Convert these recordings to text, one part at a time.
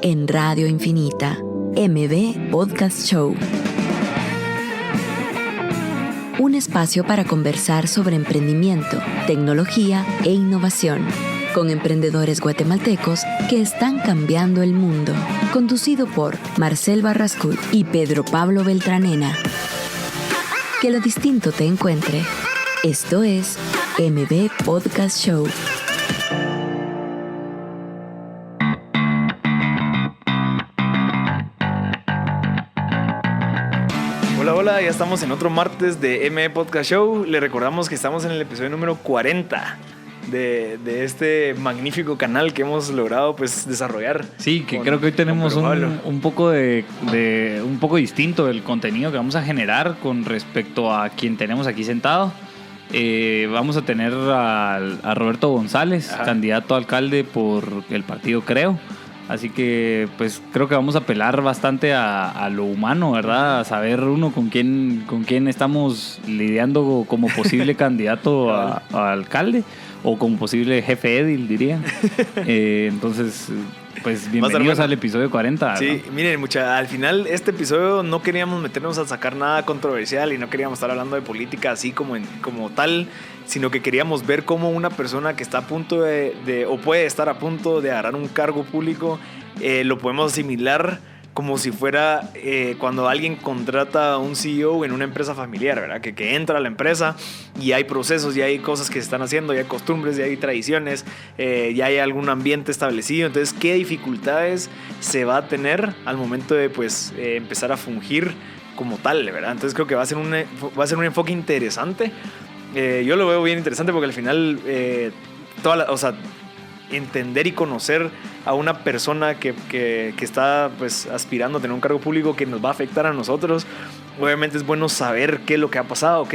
en Radio Infinita, MB Podcast Show. Un espacio para conversar sobre emprendimiento, tecnología e innovación, con emprendedores guatemaltecos que están cambiando el mundo. Conducido por Marcel Barrascut y Pedro Pablo Beltranena. Que lo distinto te encuentre. Esto es MB Podcast Show. Hola, ya estamos en otro martes de MB Podcast Show. Le recordamos que estamos en el episodio número 40 de este magnífico canal que hemos logrado pues desarrollar. Sí, que creo que hoy tenemos un poco distinto el contenido que vamos a generar con respecto a quien tenemos aquí sentado. Vamos a tener a Roberto González, candidato a alcalde por el partido Creo. Así que pues creo que vamos a apelar bastante a lo humano, ¿verdad? A saber uno con quién estamos lidiando como posible candidato a alcalde o como posible jefe edil, diría. Entonces, pues bienvenidos al episodio 40. ¿verdad? Sí, miren, al final este episodio no queríamos meternos a sacar nada controversial y no queríamos estar hablando de política así como tal, sino que queríamos ver cómo una persona que está a punto o puede estar a punto de agarrar un cargo público, lo podemos asimilar como si fuera cuando alguien contrata a un CEO en una empresa familiar, ¿verdad? Que entra a la empresa y hay procesos, ya hay cosas que se están haciendo, ya hay costumbres, ya hay tradiciones, ya hay algún ambiente establecido. Entonces, ¿qué dificultades se va a tener al momento de pues, empezar a fungir como tal, ¿verdad? Entonces creo que va a ser un enfoque interesante. Yo lo veo bien interesante porque al final entender y conocer a una persona que está pues aspirando a tener un cargo público que nos va a afectar a nosotros, obviamente es bueno saber qué es lo que ha pasado,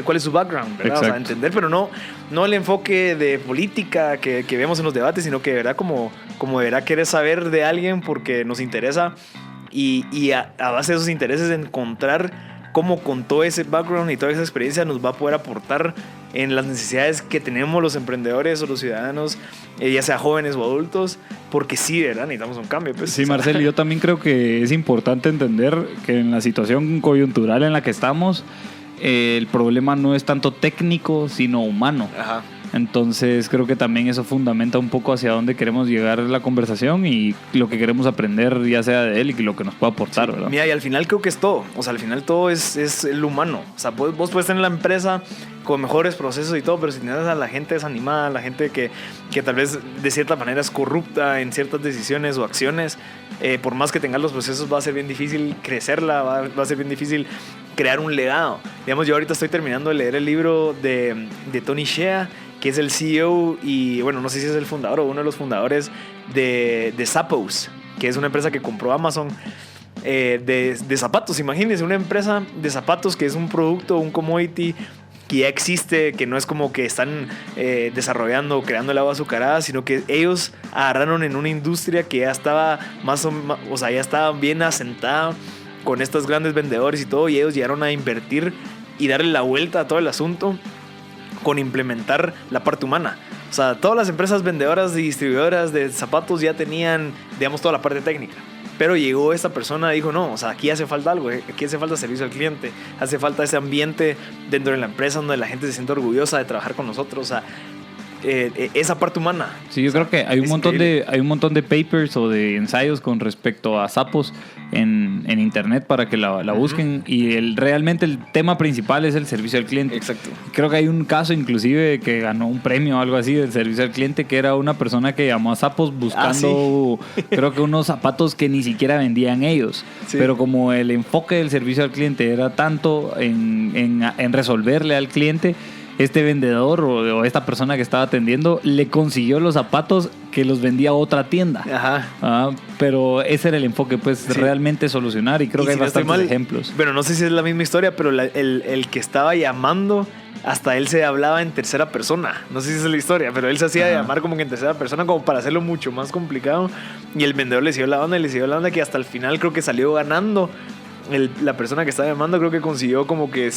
cuál es su background, ¿verdad? O sea, entender, pero no el enfoque de política que vemos en los debates, sino que de verdad como de verdad querer saber de alguien porque nos interesa y a base de esos intereses encontrar cómo con todo ese background y toda esa experiencia nos va a poder aportar en las necesidades que tenemos los emprendedores o los ciudadanos, ya sea jóvenes o adultos, porque sí, ¿verdad? Necesitamos un cambio. Pues. Sí, Marcelo, yo también creo que es importante entender que en la situación coyuntural en la que estamos, el problema no es tanto técnico, sino humano. Ajá. Entonces creo que también eso fundamenta un poco hacia dónde queremos llegar la conversación y lo que queremos aprender ya sea de él y lo que nos pueda aportar, ¿verdad? Mira, y al final creo que es todo. O sea, al final todo es el humano. O sea, vos puedes tener la empresa con mejores procesos y todo, pero si tienes a la gente desanimada, la gente que tal vez de cierta manera es corrupta en ciertas decisiones o acciones, por más que tengas los procesos va a ser bien difícil crecerla, va a ser bien difícil crear un legado. Digamos, yo ahorita estoy terminando de leer el libro de Tony Hsieh, que es el CEO y, bueno, no sé si es el fundador o uno de los fundadores de Zappos, que es una empresa que compró Amazon de zapatos. Imagínense, una empresa de zapatos que es un producto, un commodity que ya existe, que no es como que están desarrollando o creando el agua azucarada, sino que ellos agarraron en una industria que ya estaba ya estaba bien asentada con estos grandes vendedores y todo, y ellos llegaron a invertir y darle la vuelta a todo el asunto con implementar la parte humana. O sea, todas las empresas vendedoras y distribuidoras de zapatos ya tenían, digamos, toda la parte técnica. Pero llegó esta persona y dijo, no, o sea, aquí hace falta algo, aquí hace falta servicio al cliente, hace falta ese ambiente dentro de la empresa donde la gente se siente orgullosa de trabajar con nosotros, o sea, esa parte humana. Sí, yo creo que hay un montón de papers o de ensayos con respecto a Zappos en internet para que la busquen, y realmente el tema principal es el servicio al cliente. Exacto. Creo que hay un caso inclusive que ganó un premio o algo así del servicio al cliente, que era una persona que llamó a Zappos buscando creo que unos zapatos que ni siquiera vendían ellos, pero como el enfoque del servicio al cliente era tanto en resolverle al cliente, este vendedor o esta persona que estaba atendiendo le consiguió los zapatos que los vendía otra tienda. Ajá. Pero ese era el enfoque, pues, realmente solucionar, y creo que hay bastantes ejemplos. Bueno, no sé si es la misma historia, pero el que estaba llamando, hasta él se hablaba en tercera persona. No sé si es la historia, pero él se hacía llamar como que en tercera persona, como para hacerlo mucho más complicado, y el vendedor le siguió la onda que hasta el final creo que salió ganando. La persona que estaba llamando creo que consiguió como que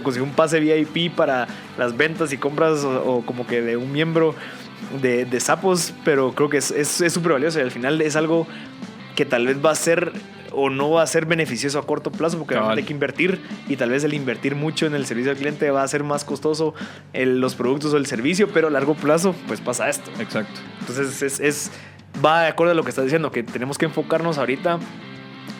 consiguió un pase VIP para las ventas y compras o como que de un miembro de sapos, pero creo que es súper valioso y al final es algo que tal vez va a ser o no va a ser beneficioso a corto plazo porque realmente hay que invertir y tal vez el invertir mucho en el servicio al cliente va a ser más costoso los productos o el servicio, pero a largo plazo pues pasa esto. Exacto. Entonces va de acuerdo a lo que estás diciendo, que tenemos que enfocarnos ahorita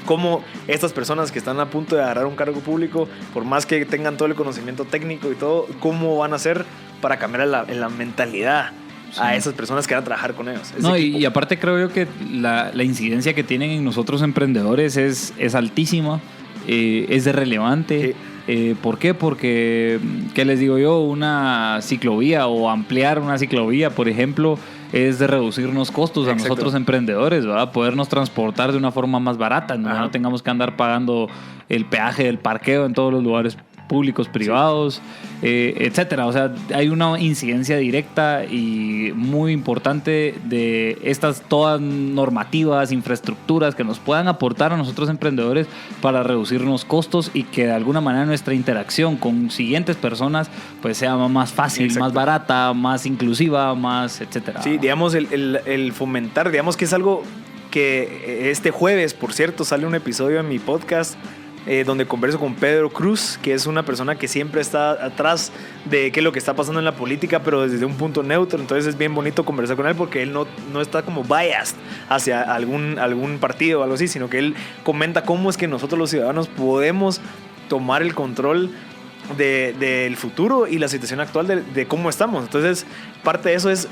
cómo estas personas que están a punto de agarrar un cargo público, por más que tengan todo el conocimiento técnico y todo, cómo van a hacer para cambiar la mentalidad a esas personas que van a trabajar con ellos. No, y aparte creo yo que la incidencia que tienen en nosotros emprendedores es altísima, es de relevante. Sí. ¿Por qué? Porque, ¿qué les digo yo? Una ciclovía o ampliar una ciclovía, por ejemplo, es de reducirnos costos a nosotros emprendedores, ¿verdad? Podernos transportar de una forma más barata, no tengamos que andar pagando el peaje del parqueo en todos los lugares públicos, privados, etcétera. O sea, hay una incidencia directa y muy importante de estas todas normativas, infraestructuras que nos puedan aportar a nosotros emprendedores para reducirnos costos y que de alguna manera nuestra interacción con siguientes personas pues sea más fácil, más barata, más inclusiva, más etcétera. Sí, digamos el fomentar, digamos que es algo que este jueves, por cierto, sale un episodio en mi podcast donde converso con Pedro Cruz, que es una persona que siempre está atrás de qué es lo que está pasando en la política, pero desde un punto neutro. Entonces es bien bonito conversar con él porque él no está como biased hacia algún partido o algo así, sino que él comenta cómo es que nosotros los ciudadanos podemos tomar el control del futuro y la situación actual de cómo estamos. Entonces parte de eso es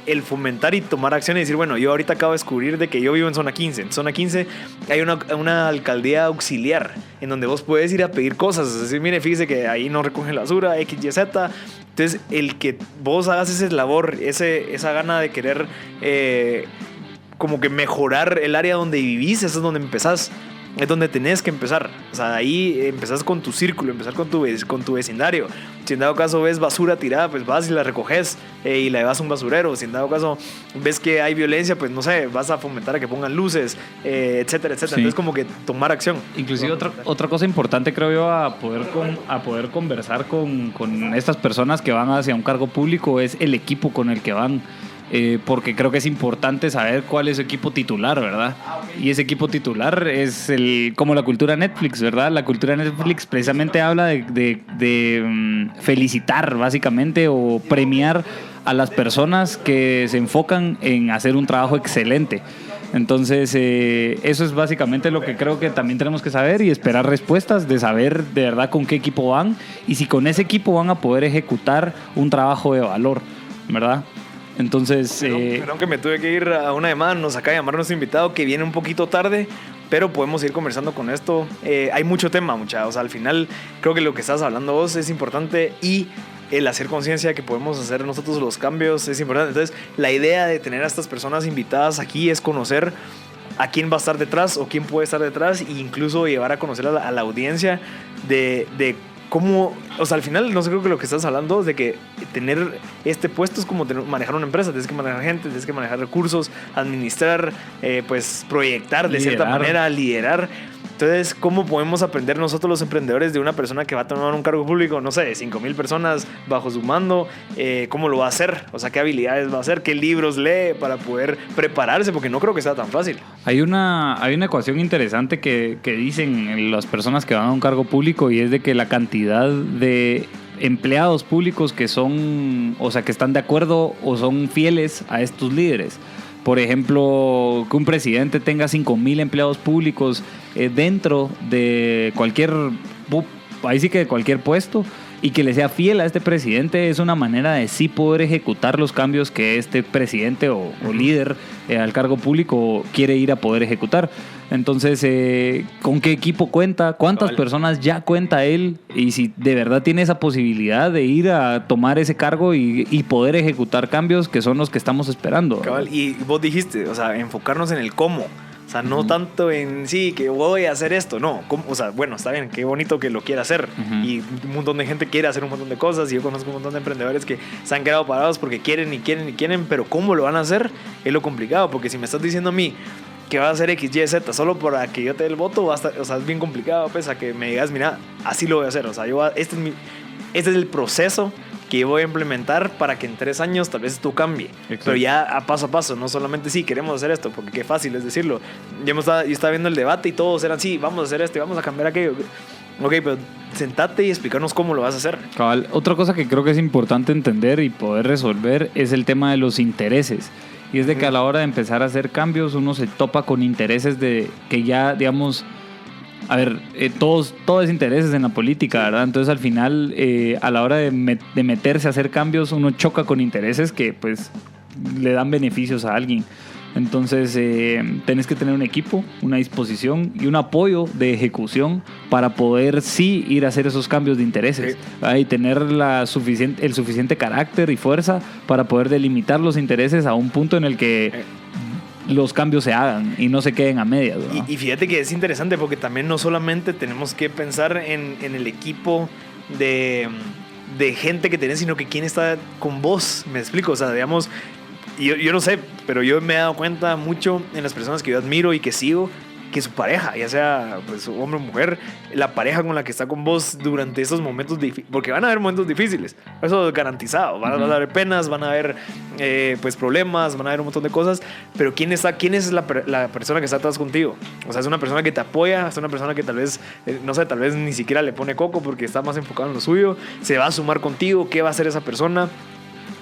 el fomentar y tomar acción y decir, bueno, yo ahorita acabo de descubrir de que yo vivo en Zona 15. En Zona 15 hay una alcaldía auxiliar en donde vos puedes ir a pedir cosas. Es decir, mire, fíjese que ahí no recogen la basura, X, Y, Z. Entonces, el que vos hagas esa labor, esa gana de querer como que mejorar el área donde vivís, eso es donde empezás. Es donde tenés que empezar. O sea, ahí empezás con tu círculo, empezar con tu vecindario. Si en dado caso ves basura tirada, pues vas y la recoges y la llevas a un basurero. Si en dado caso ves que hay violencia, pues no sé, vas a fomentar a que pongan luces, etcétera, etcétera. Sí. Entonces como que tomar acción. Inclusive otra cosa importante creo yo a poder conversar con estas personas que van hacia un cargo público es el equipo con el que van. Porque creo que es importante saber cuál es su equipo titular, ¿verdad? Y ese equipo titular es como la cultura Netflix, ¿verdad? La cultura Netflix precisamente habla de felicitar, básicamente, o premiar a las personas que se enfocan en hacer un trabajo excelente. Entonces, eso es básicamente lo que creo que también tenemos que saber y esperar respuestas de saber de verdad con qué equipo van y si con ese equipo van a poder ejecutar un trabajo de valor, ¿verdad? Entonces... Perdón que me tuve que ir a una llamada, nos acaba de llamar nuestro invitado que viene un poquito tarde, pero podemos ir conversando con esto. Hay mucho tema, muchachos. O sea, al final creo que lo que estás hablando vos es importante y el hacer conciencia que podemos hacer nosotros los cambios es importante. Entonces, la idea de tener a estas personas invitadas aquí es conocer a quién va a estar detrás o quién puede estar detrás e incluso llevar a conocer a la audiencia de cómo, o sea, al final no sé, creo que lo que estás hablando es de que tener este puesto es como manejar una empresa, tienes que manejar gente, tienes que manejar recursos, administrar, pues proyectar de cierta manera, liderar. Entonces, ¿cómo podemos aprender nosotros los emprendedores de una persona que va a tomar un cargo público, no sé, de 5,000 personas bajo su mando? ¿Cómo lo va a hacer? O sea, ¿qué habilidades va a hacer? ¿Qué libros lee para poder prepararse? Porque no creo que sea tan fácil. Hay una ecuación interesante que dicen las personas que van a un cargo público y es de que la cantidad de empleados públicos que son, o sea, que están de acuerdo o son fieles a estos líderes. Por ejemplo, que un presidente tenga 5,000 empleados públicos dentro de cualquier, ahí sí que de cualquier puesto, y que le sea fiel a este presidente es una manera de sí poder ejecutar los cambios que este presidente o líder al cargo público quiere ir a poder ejecutar. Entonces, ¿con qué equipo cuenta? ¿Cuántas personas ya cuenta él? Y si de verdad tiene esa posibilidad de ir a tomar ese cargo y poder ejecutar cambios que son los que estamos esperando. Cabal. Y vos dijiste, o sea, enfocarnos en el cómo. O sea, no tanto en sí, que voy a hacer esto, no. O sea, bueno, está bien, qué bonito que lo quiera hacer. Y un montón de gente quiere hacer un montón de cosas. Y yo conozco un montón de emprendedores que se han quedado parados porque quieren y quieren y quieren. Pero cómo lo van a hacer es lo complicado. Porque si me estás diciendo a mí que vas a hacer X, Y, Z solo para que yo te dé el voto, o sea, es bien complicado, pues, a que me digas, mira, así lo voy a hacer. O sea, este es el proceso que yo voy a implementar para que en 3 años tal vez esto cambie. Exacto. Pero ya a paso, no solamente sí, queremos hacer esto, porque qué fácil es decirlo. Yo estaba viendo el debate y todos eran sí, vamos a hacer esto y vamos a cambiar aquello. Ok, pero sentate y explícanos cómo lo vas a hacer. Cabal, otra cosa que creo que es importante entender y poder resolver es el tema de los intereses. Y es de que a la hora de empezar a hacer cambios uno se topa con intereses de que ya, digamos, a ver, todo es intereses en la política, ¿verdad? Entonces al final, a la hora de meterse a hacer cambios, uno choca con intereses que pues le dan beneficios a alguien. Entonces tenés que tener un equipo, una disposición y un apoyo de ejecución para poder sí ir a hacer esos cambios de intereses, y tener el suficiente carácter y fuerza para poder delimitar los intereses a un punto en el que los cambios se hagan y no se queden a medias, ¿no? Y fíjate que es interesante porque también no solamente tenemos que pensar en el equipo de gente que tenés, sino que quién está con vos, me explico, o sea, digamos, yo no sé, pero yo me he dado cuenta mucho en las personas que yo admiro y que sigo, que su pareja, ya sea pues hombre o mujer, la pareja con la que está con vos durante esos momentos difíciles, porque van a haber momentos difíciles, eso es garantizado, van a haber penas, van a haber pues problemas, van a haber un montón de cosas, pero ¿quién es la persona que está atrás contigo? O sea, es una persona que te apoya, es una persona que tal vez, no sé, tal vez ni siquiera le pone coco porque está más enfocado en lo suyo, se va a sumar contigo, ¿qué va a hacer esa persona?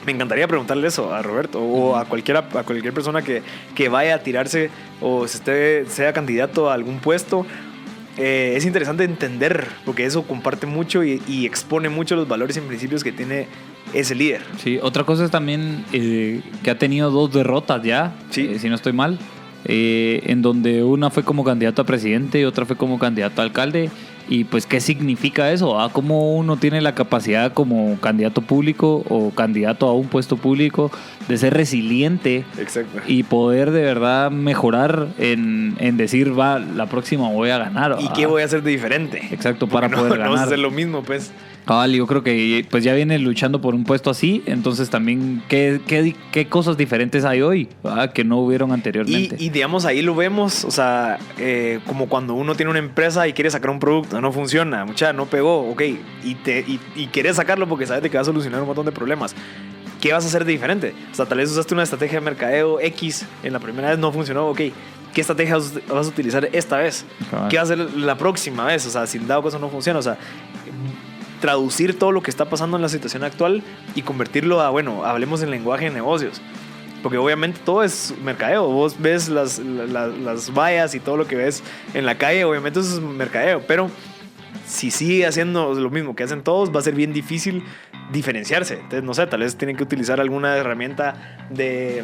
Me encantaría preguntarle eso a Roberto o a cualquier persona que vaya a tirarse o sea candidato a algún puesto. Es interesante entender, porque eso comparte mucho y expone mucho los valores y principios que tiene ese líder. Sí, otra cosa es también que ha tenido 2 derrotas ya, sí. Si no estoy mal, en donde una fue como candidato a presidente y otra fue como candidato a alcalde. Y pues, ¿qué significa eso? ¿Cómo uno tiene la capacidad como candidato público o candidato a un puesto público de ser resiliente? Exacto. Y poder de verdad mejorar en decir, la próxima voy a ganar? ¿Y qué voy a hacer de diferente? Exacto, para poder ganar. No vas a hacer lo mismo, pues. Yo creo que pues ya viene luchando por un puesto así, entonces también qué cosas diferentes hay hoy, ¿verdad? Que no hubieron anteriormente. Y digamos, ahí lo vemos, o sea, como cuando uno tiene una empresa y quiere sacar un producto, no funciona, no pegó, ok, y quieres sacarlo porque sabes que va a solucionar un montón de problemas. ¿Qué vas a hacer de diferente? O sea, tal vez usaste una estrategia de mercadeo X, en la primera vez no funcionó, ok, ¿qué estrategia vas a utilizar esta vez? Claro. ¿Qué vas a hacer la próxima vez? O sea, si dado caso no funciona, o sea, traducir todo lo que está pasando en la situación actual y convertirlo a, bueno, hablemos en lenguaje de negocios. Porque obviamente todo es mercadeo. Vos ves las vallas y todo lo que ves en la calle, obviamente eso es mercadeo. Pero si sigue haciendo lo mismo que hacen todos, va a ser bien difícil diferenciarse. Entonces, no sé, tal vez tienen que utilizar alguna herramienta de,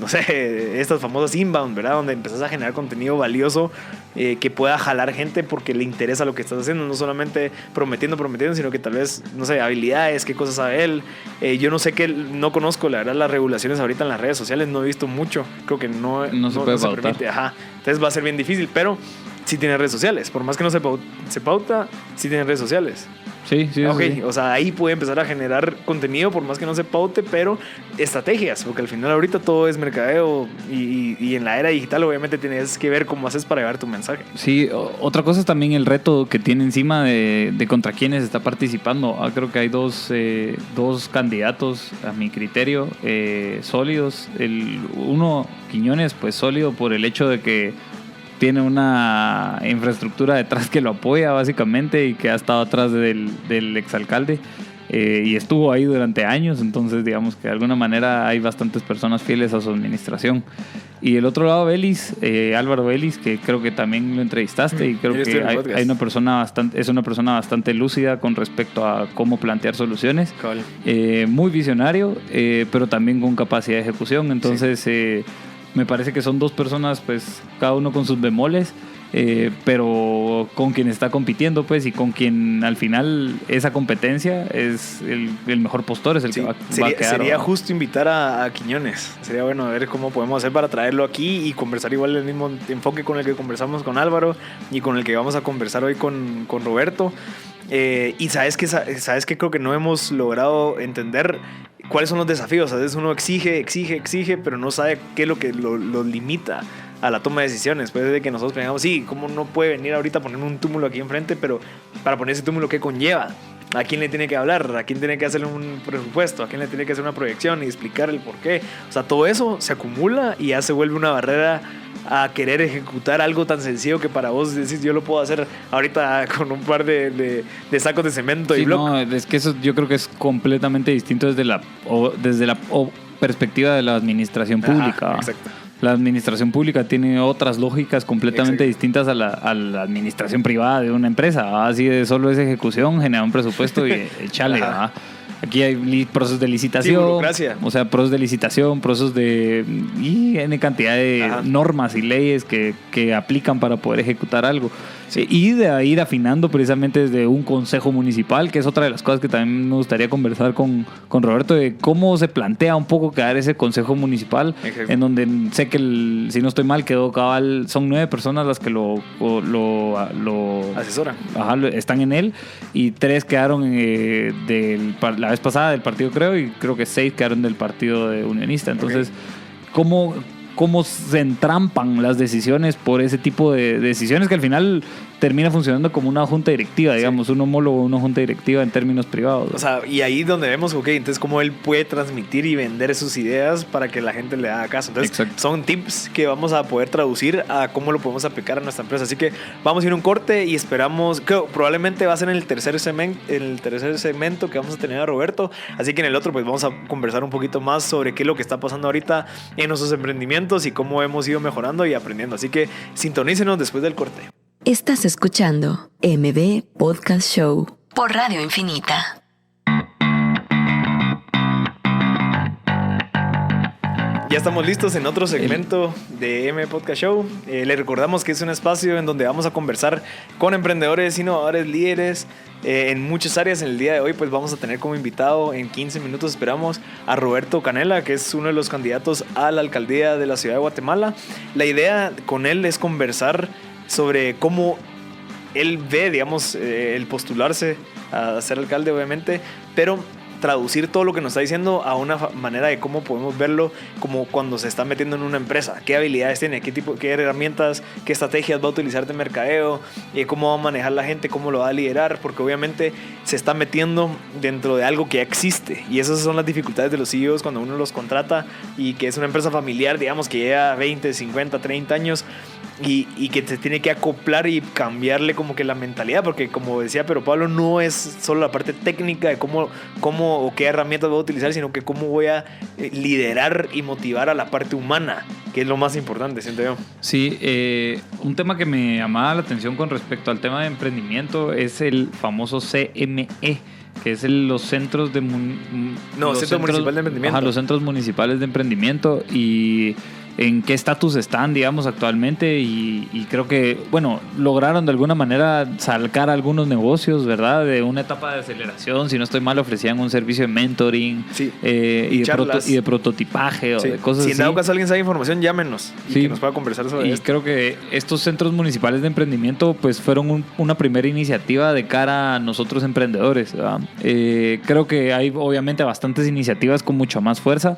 no sé, estas famosas inbound, ¿verdad? Donde empezás a generar contenido valioso que pueda jalar gente porque le interesa lo que estás haciendo. No solamente prometiendo, sino que tal vez, no sé, habilidades, qué cosas sabe él. Yo no sé no conozco, la verdad, las regulaciones ahorita en las redes sociales. No he visto mucho. Creo que no se permite. Ajá. Entonces va a ser bien difícil, pero sí tiene redes sociales. Por más que no se pauta, sí tiene redes sociales. Sí. Okay. O sea, ahí puede empezar a generar contenido por más que no se paute, pero estrategias, porque al final ahorita todo es mercadeo y en la era digital obviamente tienes que ver cómo haces para llevar tu mensaje. Sí, otra cosa es también el reto que tiene encima de contra quienes está participando. Creo que hay dos candidatos, a mi criterio, sólidos. Uno, Quiñones, pues sólido por el hecho de que tiene una infraestructura detrás que lo apoya básicamente y que ha estado atrás del exalcalde y estuvo ahí durante años, entonces digamos que de alguna manera hay bastantes personas fieles a su administración. Y el otro lado, Álvaro Vélez, que creo que también lo entrevistaste y creo que hay una persona es una persona bastante lúcida con respecto a cómo plantear soluciones, muy visionario, pero también con capacidad de ejecución, entonces sí. Me parece que son 2 personas, pues, cada uno con sus bemoles, pero con quien está compitiendo, pues, y con quien al final esa competencia es el mejor postor, es el que va a quedar. Sería justo invitar a Quiñones. Sería bueno ver cómo podemos hacer para traerlo aquí y conversar igual el mismo enfoque con el que conversamos con Álvaro y con el que vamos a conversar hoy con Roberto. Y sabes que creo que no hemos logrado entender cuáles son los desafíos. A veces uno exige, pero no sabe qué es lo que lo limita a la toma de decisiones. Puede ser que nosotros pensamos, sí, ¿cómo no puede venir ahorita a ponerme un túmulo aquí enfrente? Pero para poner ese túmulo, ¿qué conlleva? ¿A quién le tiene que hablar? ¿A quién tiene que hacer un presupuesto? ¿A quién le tiene que hacer una proyección y explicar el por qué? O sea, todo eso se acumula y ya se vuelve una barrera a querer ejecutar algo tan sencillo que para vos decís, yo lo puedo hacer ahorita con un par de sacos de cemento y bloque. No, es que eso yo creo que es completamente distinto desde la perspectiva de la administración pública. Exacto. La administración pública tiene otras lógicas completamente distintas a la administración privada de una empresa. Así de solo es ejecución, generar un presupuesto y echarle. Aquí hay procesos de licitación, o sea, procesos de licitación, procesos de y N cantidad de normas y leyes que aplican para poder ejecutar algo. Sí. Y de ir afinando precisamente desde un consejo municipal, que es otra de las cosas que también me gustaría conversar con Roberto, de cómo se plantea un poco crear ese consejo municipal. Exacto. En donde sé que, si no estoy mal, quedó cabal, son 9 personas las que lo asesoran. Están en él, y 3 quedaron la vez pasada del partido, creo, y creo que 6 quedaron del partido de Unionista. Entonces, ¿cómo se entrampan las decisiones por ese tipo de decisiones que al final termina funcionando como una junta directiva, digamos, un homólogo, una junta directiva en términos privados? O sea, y ahí donde vemos, entonces cómo él puede transmitir y vender sus ideas para que la gente le haga caso. Entonces, son tips que vamos a poder traducir a cómo lo podemos aplicar a nuestra empresa. Así que vamos a ir a un corte y esperamos, que probablemente va a ser en el tercer segmento que vamos a tener a Roberto. Así que en el otro, pues vamos a conversar un poquito más sobre qué es lo que está pasando ahorita en nuestros emprendimientos y cómo hemos ido mejorando y aprendiendo. Así que sintonícenos después del corte. Estás escuchando MB Podcast Show por Radio Infinita. Ya estamos listos en otro segmento de M Podcast Show. Le recordamos que es un espacio en donde vamos a conversar con emprendedores, innovadores, líderes en muchas áreas. En el día de hoy pues vamos a tener como invitado, en 15 minutos esperamos, a Roberto Canela, que es uno de los candidatos a la alcaldía de la ciudad de Guatemala. La idea con él es conversar sobre cómo él ve, digamos, el postularse a ser alcalde, obviamente, pero traducir todo lo que nos está diciendo a una manera de cómo podemos verlo como cuando se está metiendo en una empresa. ¿Qué habilidades tiene? ¿Qué herramientas, qué estrategias va a utilizar de mercadeo? ¿Cómo va a manejar la gente? ¿Cómo lo va a liderar? Porque obviamente se está metiendo dentro de algo que ya existe. Y esas son las dificultades de los CEOs cuando uno los contrata y que es una empresa familiar, digamos, que lleva 20, 50, 30 años y que se tiene que acoplar y cambiarle como que la mentalidad, porque como decía pero Pablo, no es solo la parte técnica de cómo o qué herramientas voy a utilizar, sino que cómo voy a liderar y motivar a la parte humana, que es lo más importante, siento yo. Sí, un tema que me llamaba la atención con respecto al tema de emprendimiento es el famoso CME, que es los centros municipales de emprendimiento. Los centros municipales de emprendimiento, y en qué estatus están, digamos, actualmente, y creo que, bueno, lograron de alguna manera sacar algunos negocios, ¿verdad? De una etapa de aceleración, si no estoy mal, ofrecían un servicio de mentoring, y de prototipaje, o de cosas así. Si en dado caso alguien sabe información, llámenos y que nos pueda conversar sobre esto. Creo que estos centros municipales de emprendimiento pues fueron una primera iniciativa de cara a nosotros emprendedores, ¿verdad? Creo que hay obviamente bastantes iniciativas con mucha más fuerza,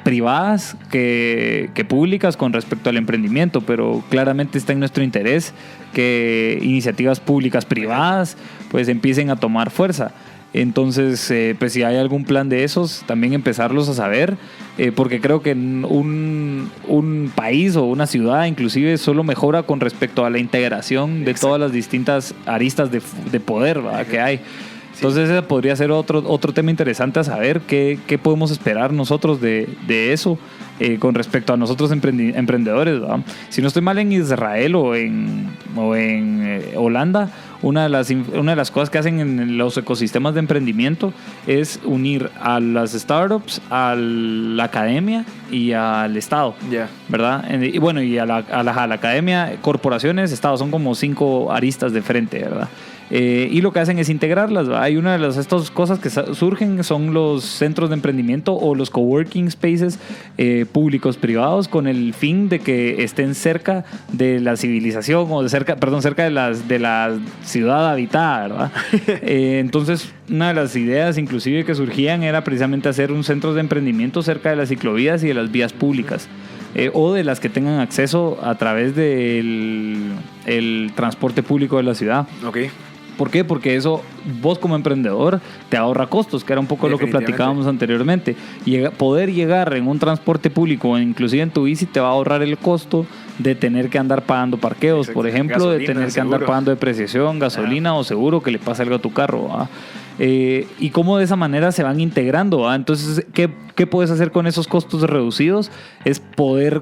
privadas que públicas con respecto al emprendimiento, pero claramente está en nuestro interés que iniciativas públicas privadas pues empiecen a tomar fuerza. Entonces, pues si hay algún plan de esos, también empezarlos a saber, porque creo que un país o una ciudad inclusive solo mejora con respecto a la integración de todas las distintas aristas de poder, ¿verdad? Que hay. Entonces ese podría ser otro tema interesante a saber, qué podemos esperar nosotros de eso con respecto a nosotros emprendedores, ¿verdad? Si no estoy mal, en Israel o en Holanda, una de las cosas que hacen en los ecosistemas de emprendimiento es unir a las startups, a la academia y al Estado, ¿verdad? Y bueno, y a la academia, corporaciones, Estado, son como 5 aristas de frente, ¿verdad? Y lo que hacen es integrarlas, ¿verdad? Hay una de estas cosas que surgen, son los centros de emprendimiento o los coworking spaces públicos privados, con el fin de que estén cerca de la civilización o cerca de la ciudad habitada, ¿verdad? Entonces una de las ideas inclusive que surgían era precisamente hacer un centro de emprendimiento cerca de las ciclovías y de las vías públicas. O de las que tengan acceso a través del transporte público de la ciudad. ¿Por qué? Porque eso vos como emprendedor te ahorra costos, que era un poco lo que platicábamos anteriormente. Poder llegar en un transporte público o inclusive en tu bici te va a ahorrar el costo de tener que andar pagando parqueos, por ejemplo, gasolina, de tener que andar pagando depreciación, gasolina o seguro que le pase algo a tu carro, ¿va? Y cómo de esa manera se van integrando, ¿va? Entonces, ¿qué puedes hacer con esos costos reducidos? Es poder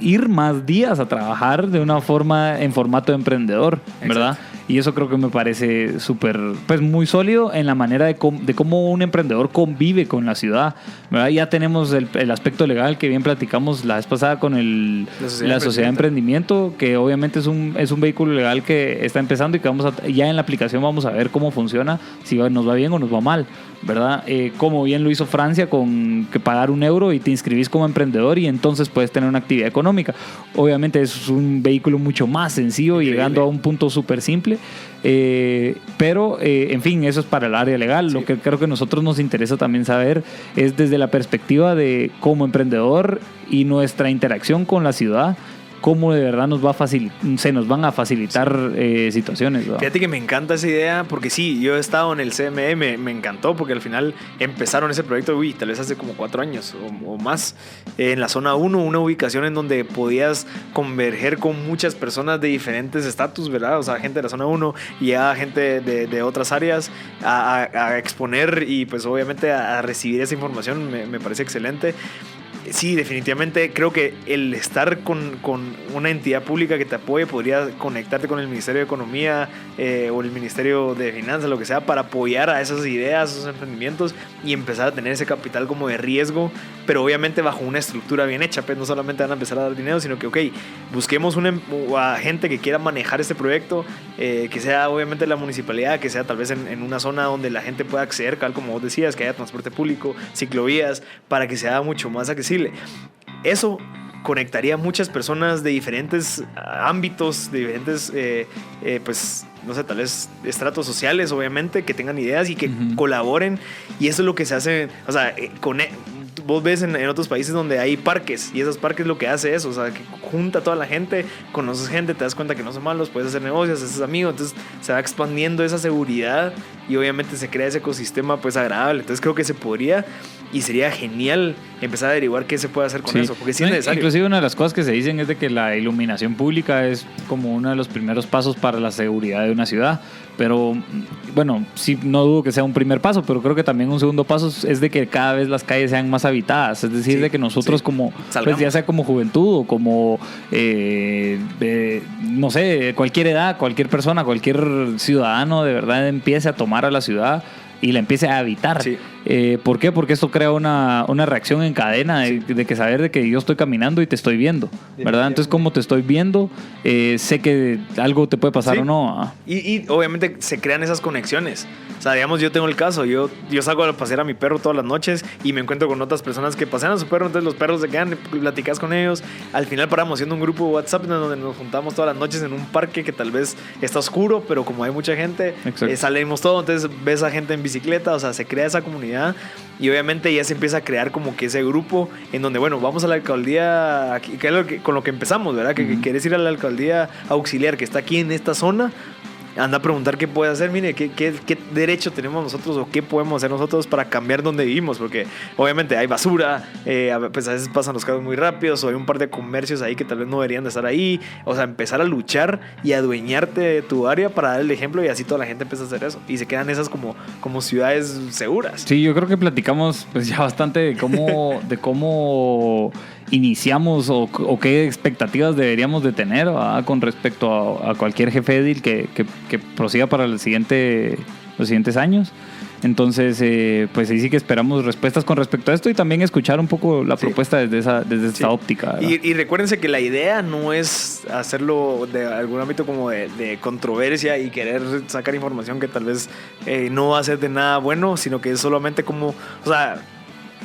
ir más días a trabajar de una forma en formato de emprendedor, ¿verdad? Exacto. Y eso creo que me parece súper, pues muy sólido en la manera de cómo un emprendedor convive con la ciudad, ¿verdad? Ya tenemos el aspecto legal que bien platicamos la vez pasada con la sociedad de emprendimiento, que obviamente es un vehículo legal que está empezando y que ya en la aplicación vamos a ver cómo funciona, si nos va bien o nos va mal, ¿verdad? Como bien lo hizo Francia con que pagar €1 y te inscribís como emprendedor y entonces puedes tener una actividad económica. Obviamente es un vehículo mucho más sencillo, increíble, llegando a un punto súper simple, pero en fin, eso es para el área legal. Sí. Lo que creo que a nosotros nos interesa también saber es desde la perspectiva de como emprendedor y nuestra interacción con la ciudad, cómo de verdad se nos van a facilitar situaciones, ¿verdad? Fíjate que me encanta esa idea porque sí, yo he estado en el CME, me encantó porque al final empezaron ese proyecto, tal vez hace como 4 años o más, en la zona 1, una ubicación en donde podías converger con muchas personas de diferentes estatus, ¿verdad? O sea, gente de la zona 1 y a gente de otras áreas a exponer y pues obviamente a recibir esa información me parece excelente. Sí, definitivamente creo que el estar con una entidad pública que te apoye podría conectarte con el Ministerio de Economía o el Ministerio de Finanzas, lo que sea, para apoyar a esas ideas, esos emprendimientos y empezar a tener ese capital como de riesgo, pero obviamente bajo una estructura bien hecha. Pues no solamente van a empezar a dar dinero, sino que, busquemos a gente que quiera manejar este proyecto, que sea obviamente la municipalidad, que sea tal vez en una zona donde la gente pueda acceder, como vos decías, que haya transporte público, ciclovías, para que sea mucho más accesible. Eso conectaría a muchas personas de diferentes ámbitos, de diferentes, pues, no sé, tal vez estratos sociales, obviamente, que tengan ideas y que colaboren. Y eso es lo que se hace, o sea, vos ves en otros países donde hay parques y esos parques lo que hace es, o sea, que junta a toda la gente, conoces gente, te das cuenta que no son malos, puedes hacer negocios, haces amigos, entonces se va expandiendo esa seguridad y obviamente se crea ese ecosistema pues agradable. Entonces creo que se podría y sería genial empezar a averiguar qué se puede hacer con eso, porque sí es necesario. Inclusive una de las cosas que se dicen es de que la iluminación pública es como uno de los primeros pasos para la seguridad de una ciudad, pero bueno, sí, no dudo que sea un primer paso, pero creo que también un segundo paso es de que cada vez las calles sean más habitadas, es decir, de que nosotros como, pues ya sea como juventud o como, no sé, cualquier edad, cualquier persona, cualquier ciudadano de verdad empiece a tomar a la ciudad y la empiece a habitar. Sí. ¿Por qué? Porque esto crea una reacción en cadena de que saber de que yo estoy caminando y te estoy viendo, ¿verdad? Entonces, como te estoy viendo, sé que algo te puede pasar o no. Y obviamente se crean esas conexiones. O sea, digamos, yo tengo el caso, yo salgo a pasear a mi perro todas las noches y me encuentro con otras personas que pasean a su perro, entonces los perros se quedan, platicas con ellos. Al final paramos siendo un grupo de WhatsApp donde nos juntamos todas las noches en un parque que tal vez está oscuro, pero como hay mucha gente, salimos todos, entonces ves a gente en bicicleta, o sea, se crea esa comunidad y obviamente ya se empieza a crear como que ese grupo en donde, bueno, vamos a la alcaldía, que es con lo que empezamos, ¿verdad? Que querés ir a la alcaldía auxiliar que está aquí en esta zona, anda a preguntar qué puede hacer, mire, qué derecho tenemos nosotros o qué podemos hacer nosotros para cambiar donde vivimos, porque obviamente hay basura, pues a veces pasan los carros muy rápidos o hay un par de comercios ahí que tal vez no deberían de estar ahí, o sea, empezar a luchar y adueñarte de tu área para dar el ejemplo y así toda la gente empieza a hacer eso y se quedan esas como ciudades seguras. Sí, yo creo que platicamos pues ya bastante de cómo iniciamos o qué expectativas deberíamos de tener, ¿verdad? Con respecto a cualquier jefe edil que prosiga para los siguientes años. Entonces, pues ahí sí que esperamos respuestas con respecto a esto y también escuchar un poco la propuesta desde esta óptica. Y recuérdense que la idea no es hacerlo de algún ámbito como de controversia y querer sacar información que tal vez no va a ser de nada bueno, sino que es solamente como, o sea,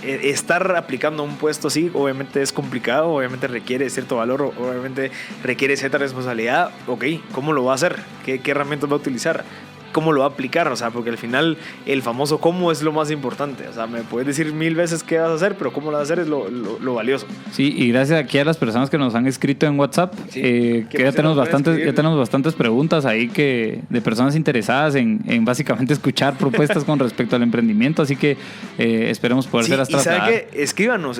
estar aplicando un puesto así obviamente es complicado, obviamente requiere cierto valor, obviamente requiere cierta responsabilidad. Ok, ¿cómo lo va a hacer? ¿Qué herramientas va a utilizar? cómo lo va a aplicar, o sea, porque al final el famoso cómo es lo más importante. O sea, me puedes decir 1000 veces qué vas a hacer, pero cómo lo vas a hacer es lo valioso. Sí, y gracias aquí a las personas que nos han escrito en WhatsApp, Sí, que ya tenemos bastantes preguntas ahí de personas interesadas en básicamente escuchar propuestas con respecto al emprendimiento, así que esperemos poder ser hasta y sabe que escríbanos,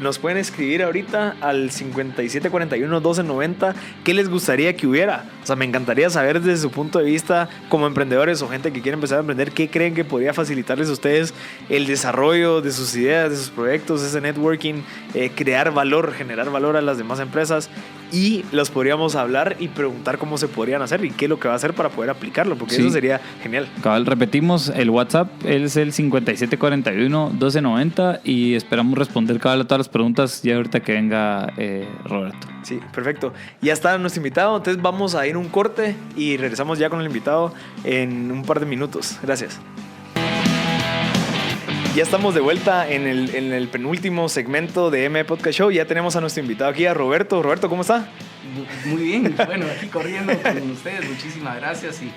nos pueden escribir ahorita al 5741-1290 qué les gustaría que hubiera. O sea, me encantaría saber desde su punto de vista como emprendedores o gente que quiere empezar a emprender, qué creen que podría facilitarles a ustedes el desarrollo de sus ideas, de sus proyectos, ese networking, crear valor, generar valor a las demás empresas, y los podríamos hablar y preguntar cómo se podrían hacer y qué es lo que va a hacer para poder aplicarlo, porque eso sería genial. Cabal, repetimos, el WhatsApp es el 5741-1290 y esperamos responder cabal a todas las preguntas ya ahorita que venga Roberto. Sí, perfecto. Ya está nuestro invitado, entonces vamos a ir a un corte y regresamos ya con el invitado en un par de minutos. Gracias. Ya estamos de vuelta en el penúltimo segmento de M Podcast Show. Ya tenemos a nuestro invitado aquí, a Roberto. Roberto, ¿cómo está? Muy bien, bueno, aquí corriendo con ustedes. Muchísimas gracias y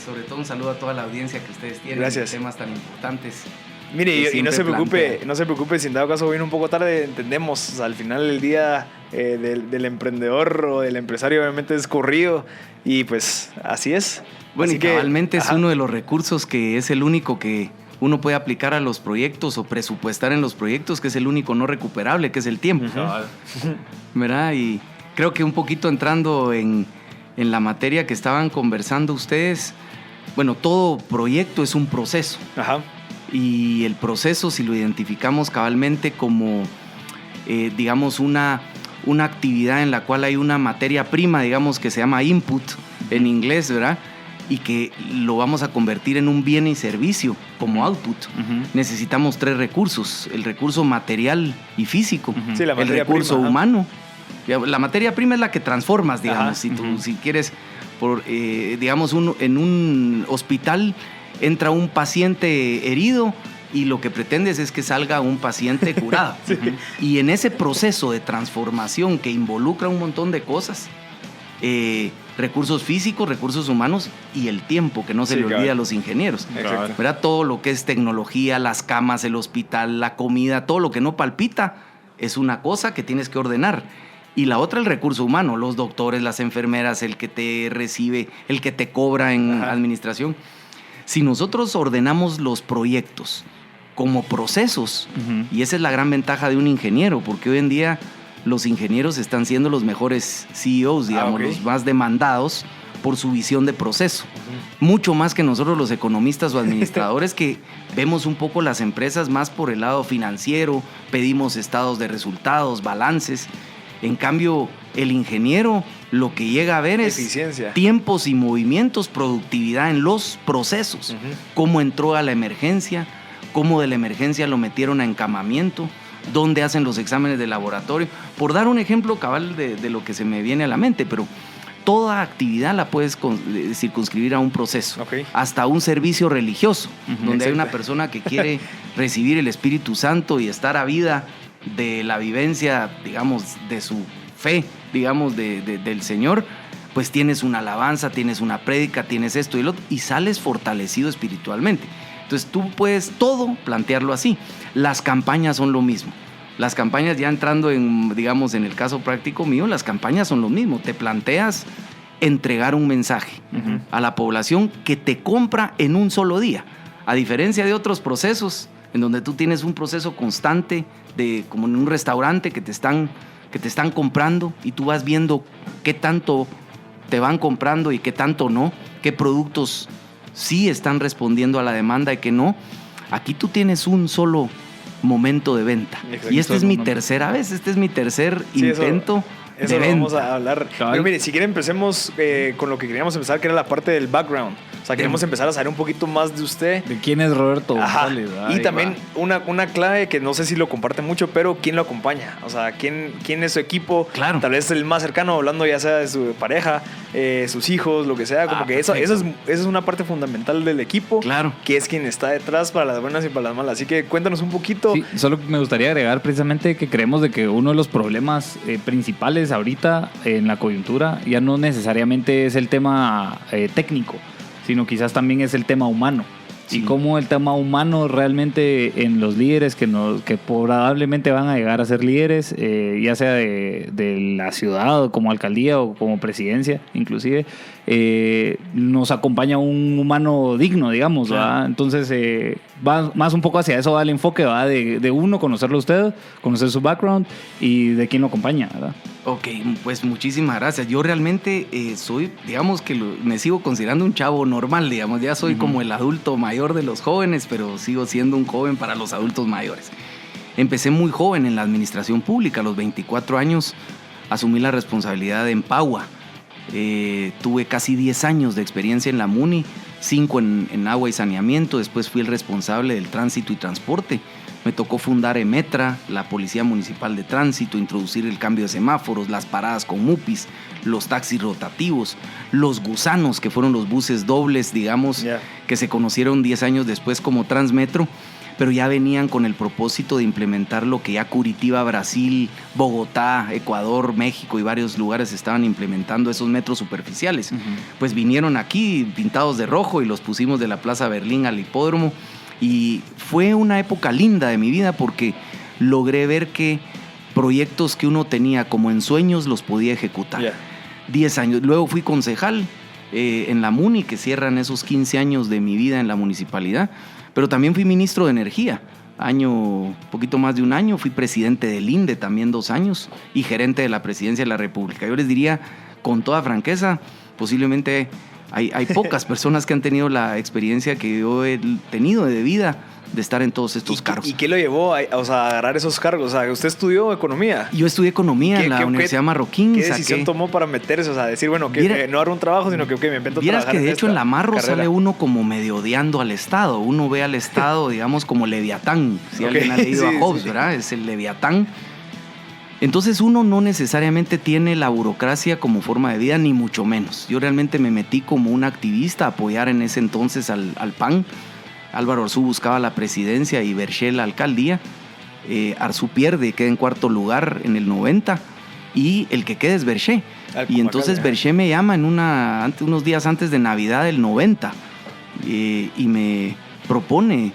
sobre todo un saludo a toda la audiencia que ustedes tienen. Gracias. Temas tan importantes. Mire, y no se preocupe si en dado caso viene un poco tarde, entendemos. O sea, al final del día del emprendedor o del empresario obviamente es corrido y pues así es. Bueno, así y cabalmente es uno de los recursos que es el único que uno puede aplicar a los proyectos o presupuestar en los proyectos, que es el único no recuperable, que es el tiempo. ¿Verdad? Y creo que un poquito entrando en la materia que estaban conversando ustedes, bueno, todo proyecto es un proceso. Ajá. Y el proceso, si lo identificamos cabalmente como, digamos, una actividad en la cual hay una materia prima, digamos, que se llama input en inglés, ¿verdad? Y que lo vamos a convertir en un bien y servicio como output. Necesitamos 3 recursos: el recurso material y físico, Sí, el recurso humano. La materia prima es la que transformas, digamos. Si quieres, digamos, en un hospital entra un paciente herido y lo que pretendes es que salga un paciente curado. Sí. Y en ese proceso de transformación que involucra un montón de cosas, recursos físicos, recursos humanos y el tiempo, que no se le olvida a los ingenieros. ¿Verdad? Todo lo que es tecnología, las camas, el hospital, la comida, todo lo que no palpita es una cosa que tienes que ordenar. Y la otra, el recurso humano, los doctores, las enfermeras, el que te recibe, el que te cobra en administración. Si nosotros ordenamos los proyectos como procesos, y esa es la gran ventaja de un ingeniero, porque hoy en día los ingenieros están siendo los mejores CEOs, digamos, los más demandados por su visión de proceso. Mucho más que nosotros los economistas o administradores que vemos un poco las empresas más por el lado financiero, pedimos estados de resultados, balances. En cambio, el ingeniero lo que llega a ver es eficiencia, tiempos y movimientos, productividad en los procesos. Cómo entró a la emergencia, cómo de la emergencia lo metieron a encamamiento, dónde hacen los exámenes de laboratorio. Por dar un ejemplo cabal de lo que se me viene a la mente, pero toda actividad la puedes circunscribir a un proceso. Hasta un servicio religioso, donde hay una persona que quiere recibir el Espíritu Santo y estar a vida de la vivencia, digamos, de su fe, digamos, del Señor, pues tienes una alabanza, tienes una prédica, tienes esto y lo otro, y sales fortalecido espiritualmente. Entonces tú puedes todo plantearlo así. Las campañas son lo mismo. Las campañas, ya entrando en, digamos, en el caso práctico mío, las campañas son lo mismo. Te planteas entregar un mensaje a la población que te compra en un solo día. A diferencia de otros procesos, en donde tú tienes un proceso constante, como en un restaurante que te están comprando y tú vas viendo qué tanto te van comprando y qué tanto no, qué productos sí están respondiendo a la demanda y qué no. Aquí tú tienes un solo momento de venta. Exacto. Y esta es mi tercera vez, este es mi tercer intento eso de venta. Vamos a hablar. Pero mire, si quieren empecemos con lo que queríamos empezar, que era la parte del background. O sea, queremos empezar a saber un poquito más de usted. ¿De quién es Roberto González? Y también una clave que no sé si lo comparte mucho, pero ¿quién lo acompaña? O sea, ¿quién es su equipo? Claro. Tal vez el más cercano, hablando ya sea de su pareja, sus hijos, lo que sea. Como que eso es una parte fundamental del equipo. Claro. Que es quien está detrás para las buenas y para las malas. Así que cuéntanos un poquito. Sí, solo me gustaría agregar precisamente que creemos de que uno de los problemas principales ahorita en la coyuntura ya no necesariamente es el tema técnico, sino quizás también es el tema humano. Sí. Y cómo el tema humano realmente en los líderes que probablemente van a llegar a ser líderes, ya sea de la ciudad, como alcaldía o como presidencia, inclusive, nos acompaña un humano digno, digamos. Claro. Entonces, va más un poco hacia eso, va el enfoque, ¿va? De uno, conocerlo a usted, conocer su background y de quién lo acompaña, ¿verdad? Ok, pues muchísimas gracias. Yo realmente soy, digamos que me sigo considerando un chavo normal, digamos. Ya soy como el adulto mayor de los jóvenes, pero sigo siendo un joven para los adultos mayores. Empecé muy joven en la administración pública. A los 24 años asumí la responsabilidad de Empagua. Tuve casi 10 años de experiencia en la MUNI, 5 en agua y saneamiento. Después fui el responsable del tránsito y transporte. Me tocó fundar EMETRA, la Policía Municipal de Tránsito, introducir el cambio de semáforos, las paradas con MUPIs, los taxis rotativos, los gusanos, que fueron los buses dobles, digamos, que se conocieron 10 años después como Transmetro, pero ya venían con el propósito de implementar lo que ya Curitiba, Brasil, Bogotá, Ecuador, México y varios lugares estaban implementando, esos metros superficiales. Pues vinieron aquí pintados de rojo y los pusimos de la Plaza Berlín al hipódromo. Y fue una época linda de mi vida porque logré ver que proyectos que uno tenía como en sueños los podía ejecutar. 10 años. Luego fui concejal en la MUNI, que cierran esos 15 años de mi vida en la municipalidad. Pero también fui ministro de Energía. Poquito más de un año. Fui presidente del INDE también 2 años y gerente de la Presidencia de la República. Yo les diría con toda franqueza, posiblemente... Hay pocas personas que han tenido la experiencia que yo he tenido de vida de estar en todos estos cargos. ¿Y qué lo llevó a agarrar esos cargos? O sea, ¿usted estudió economía? Yo estudié economía en la Universidad Marroquín. ¿Qué decisión tomó para meterse? O sea, decir, bueno, que no hará un trabajo, sino que me invento trabajar. Vieras que de hecho en la Marro sale uno como medio odiando al Estado. Uno ve al Estado, digamos, como Leviatán. Si alguien ha leído a Hobbes, ¿verdad? Es el Leviatán. Entonces uno no necesariamente tiene la burocracia como forma de vida, ni mucho menos. Yo realmente me metí como un activista a apoyar en ese entonces al PAN. Álvaro Arzú buscaba la presidencia y Berché la alcaldía. Arzú pierde, queda en 4º lugar en el 90 y el que queda es Berché. Y entonces Berché me llama unos días antes de Navidad del 90 y me propone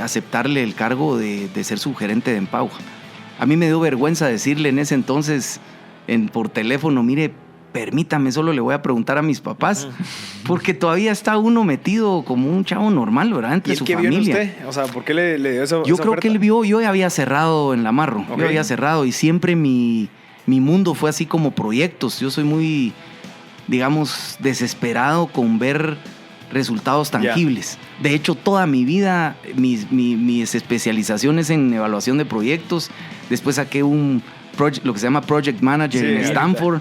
aceptarle el cargo de ser subgerente de Empagua. A mí me dio vergüenza decirle en ese entonces por teléfono, mire, permítame, solo le voy a preguntar a mis papás, porque todavía está uno metido como un chavo normal, ¿verdad? Entre su familia. ¿Y qué vio en usted? O sea, ¿por qué le dio eso? Yo creo que él vio, yo había cerrado en la Marro, okay. Yo había cerrado y siempre mi mundo fue así como proyectos. Yo soy muy, digamos, desesperado con ver resultados tangibles. De hecho, toda mi vida, mis especializaciones en evaluación de proyectos, después saqué lo que se llama Project Manager en Stanford.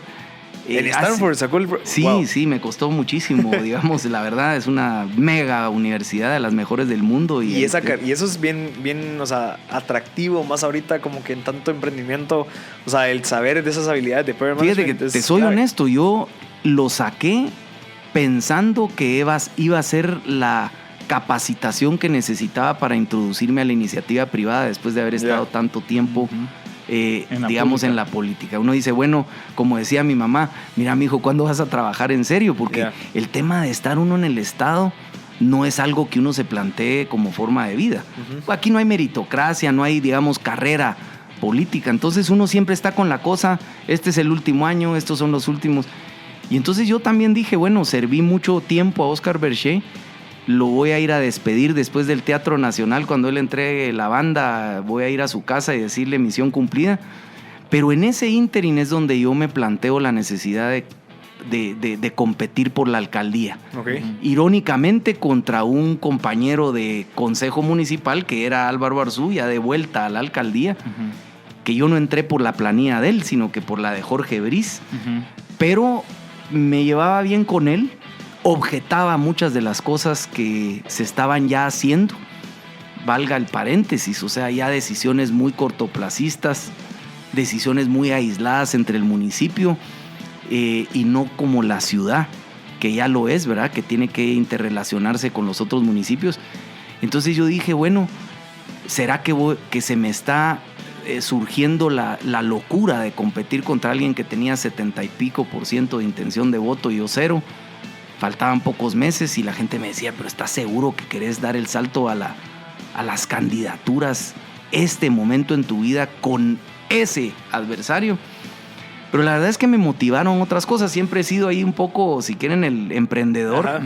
¿En Stanford sacó el...? Sí, wow. Sí, me costó muchísimo, digamos, la verdad, es una mega universidad de las mejores del mundo. Y eso es bien, o sea, atractivo, más ahorita como que en tanto emprendimiento, o sea, el saber de esas habilidades de Project Management. Fíjate que te soy honesto, yo lo saqué pensando que iba a ser la capacitación que necesitaba para introducirme a la iniciativa privada después de haber estado tanto tiempo, digamos, en la política. Uno dice, bueno, como decía mi mamá, mira, mijo, ¿cuándo vas a trabajar en serio? Porque el tema de estar uno en el Estado no es algo que uno se plantee como forma de vida. Aquí no hay meritocracia, no hay, digamos, carrera política. Entonces uno siempre está con la cosa, este es el último año, estos son los últimos... Y entonces yo también dije, bueno, serví mucho tiempo a Oscar Berché, lo voy a ir a despedir después del Teatro Nacional, cuando él entregue la banda, voy a ir a su casa y decirle misión cumplida. Pero en ese ínterin es donde yo me planteo la necesidad de competir por la alcaldía. Okay. Irónicamente contra un compañero de consejo municipal que era Álvaro Arzú, ya de vuelta a la alcaldía, que yo no entré por la planilla de él, sino que por la de Jorge Briz. Pero... me llevaba bien con él, objetaba muchas de las cosas que se estaban ya haciendo, valga el paréntesis, o sea, ya decisiones muy cortoplacistas, decisiones muy aisladas entre el municipio y no como la ciudad, que ya lo es, ¿verdad? Que tiene que interrelacionarse con los otros municipios. Entonces yo dije, bueno, ¿será que se me está surgiendo la locura de competir contra alguien que tenía 70 y pico % de intención de voto y yo 0? Faltaban pocos meses y la gente me decía, pero ¿estás seguro que querés dar el salto a las candidaturas este momento en tu vida con ese adversario? Pero la verdad es que me motivaron otras cosas. Siempre he sido ahí un poco, si quieren, el emprendedor,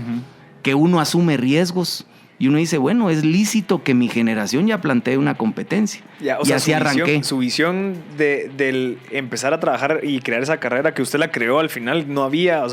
que uno asume riesgos y uno dice, bueno, es lícito que mi generación ya plantee una competencia. Ya, y así arranqué. Su visión del empezar a trabajar y crear esa carrera que usted la creó al final, no había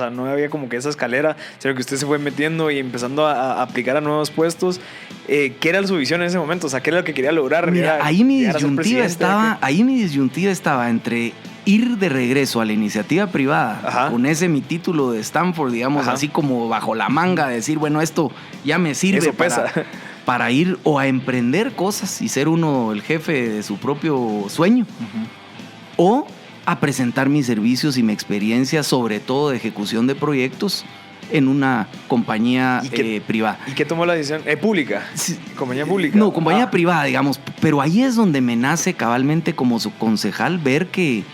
como que esa escalera, sino que usted se fue metiendo y empezando a aplicar a nuevos puestos. ¿Qué era su visión en ese momento? O sea, ¿qué era lo que quería lograr? Mira, ahí mi disyuntiva estaba entre ir de regreso a la iniciativa privada, con ese mi título de Stanford, digamos, así como bajo la manga, de decir, bueno, esto ya me sirve para ir o a emprender cosas y ser uno el jefe de su propio sueño, o a presentar mis servicios y mi experiencia, sobre todo de ejecución de proyectos, en una compañía privada. ¿Y qué tomó la decisión? ¿Pública? Sí. ¿Compañía pública? No, compañía privada, digamos. Pero ahí es donde me nace cabalmente como su concejal ver que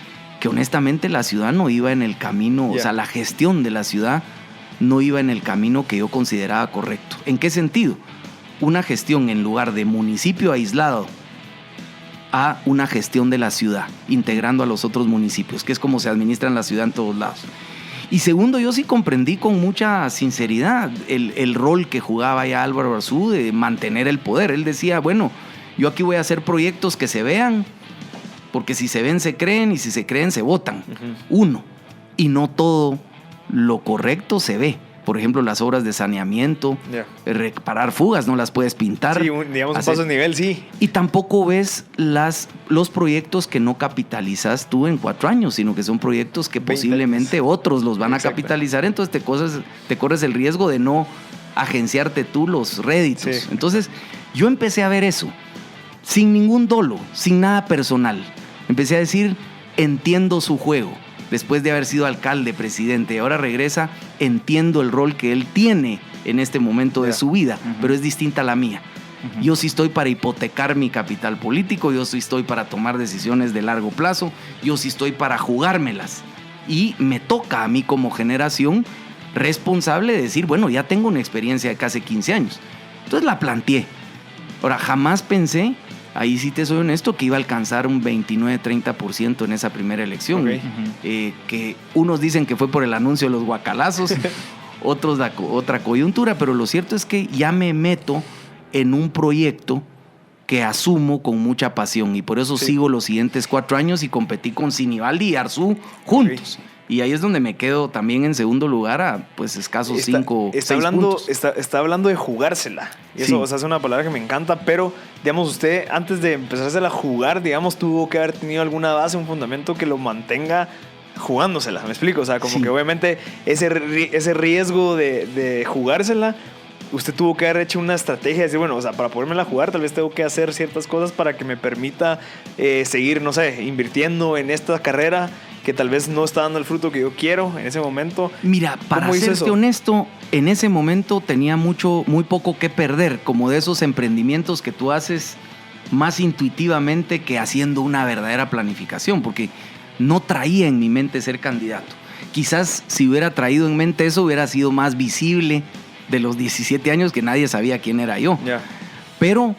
honestamente la ciudad no iba en el camino, o sea, la gestión de la ciudad no iba en el camino que yo consideraba correcto. ¿En qué sentido? Una gestión en lugar de municipio aislado a una gestión de la ciudad, integrando a los otros municipios, que es como se administra en la ciudad en todos lados. Y segundo, yo sí comprendí con mucha sinceridad el rol que jugaba ya Álvaro Arzú de mantener el poder. Él decía, bueno, yo aquí voy a hacer proyectos que se vean, porque si se ven se creen y si se creen se votan. Uno, y no todo lo correcto se ve. Por ejemplo, las obras de saneamiento, reparar fugas, no las puedes pintar. Sí, digamos un paso de nivel, sí. Y tampoco ves los proyectos que no capitalizas tú en 4 años, sino que son proyectos que posiblemente otros los van a capitalizar. Entonces te corres el riesgo de no agenciarte tú los réditos. Sí. Entonces yo empecé a ver eso, sin ningún dolo, sin nada personal. Empecé a decir, entiendo su juego. Después de haber sido alcalde, presidente, y ahora regresa, entiendo el rol que él tiene en este momento de su vida, pero es distinta a la mía. Yo sí estoy para hipotecar mi capital político, yo sí estoy para tomar decisiones de largo plazo, yo sí estoy para jugármelas. Y me toca a mí como generación responsable de decir, bueno, ya tengo una experiencia de casi 15 años. Entonces la planteé. Ahora, jamás pensé, ahí sí te soy honesto, que iba a alcanzar un 29-30% en esa primera elección. Que unos dicen que fue por el anuncio de los guacalazos, otros otra coyuntura, pero lo cierto es que ya me meto en un proyecto que asumo con mucha pasión y por eso sigo los siguientes 4 años y competí con Sinibaldi y Arzú juntos. Y ahí es donde me quedo también en segundo lugar a pues escasos 6 puntos. Está hablando de jugársela. Y eso, o sea, es una palabra que me encanta, pero, digamos, usted antes de empezársela a jugar, digamos, tuvo que haber tenido alguna base, un fundamento que lo mantenga jugándosela. ¿Me explico? O sea, como que obviamente ese riesgo de jugársela, usted tuvo que haber hecho una estrategia de decir, bueno, o sea, para podérmela jugar, tal vez tengo que hacer ciertas cosas para que me permita seguir, no sé, invirtiendo en esta carrera que tal vez no está dando el fruto que yo quiero en ese momento. Mira, para serte honesto, en ese momento tenía muy poco que perder, como de esos emprendimientos que tú haces más intuitivamente que haciendo una verdadera planificación, porque no traía en mi mente ser candidato. Quizás si hubiera traído en mente eso, hubiera sido más visible de los 17 años que nadie sabía quién era yo. Pero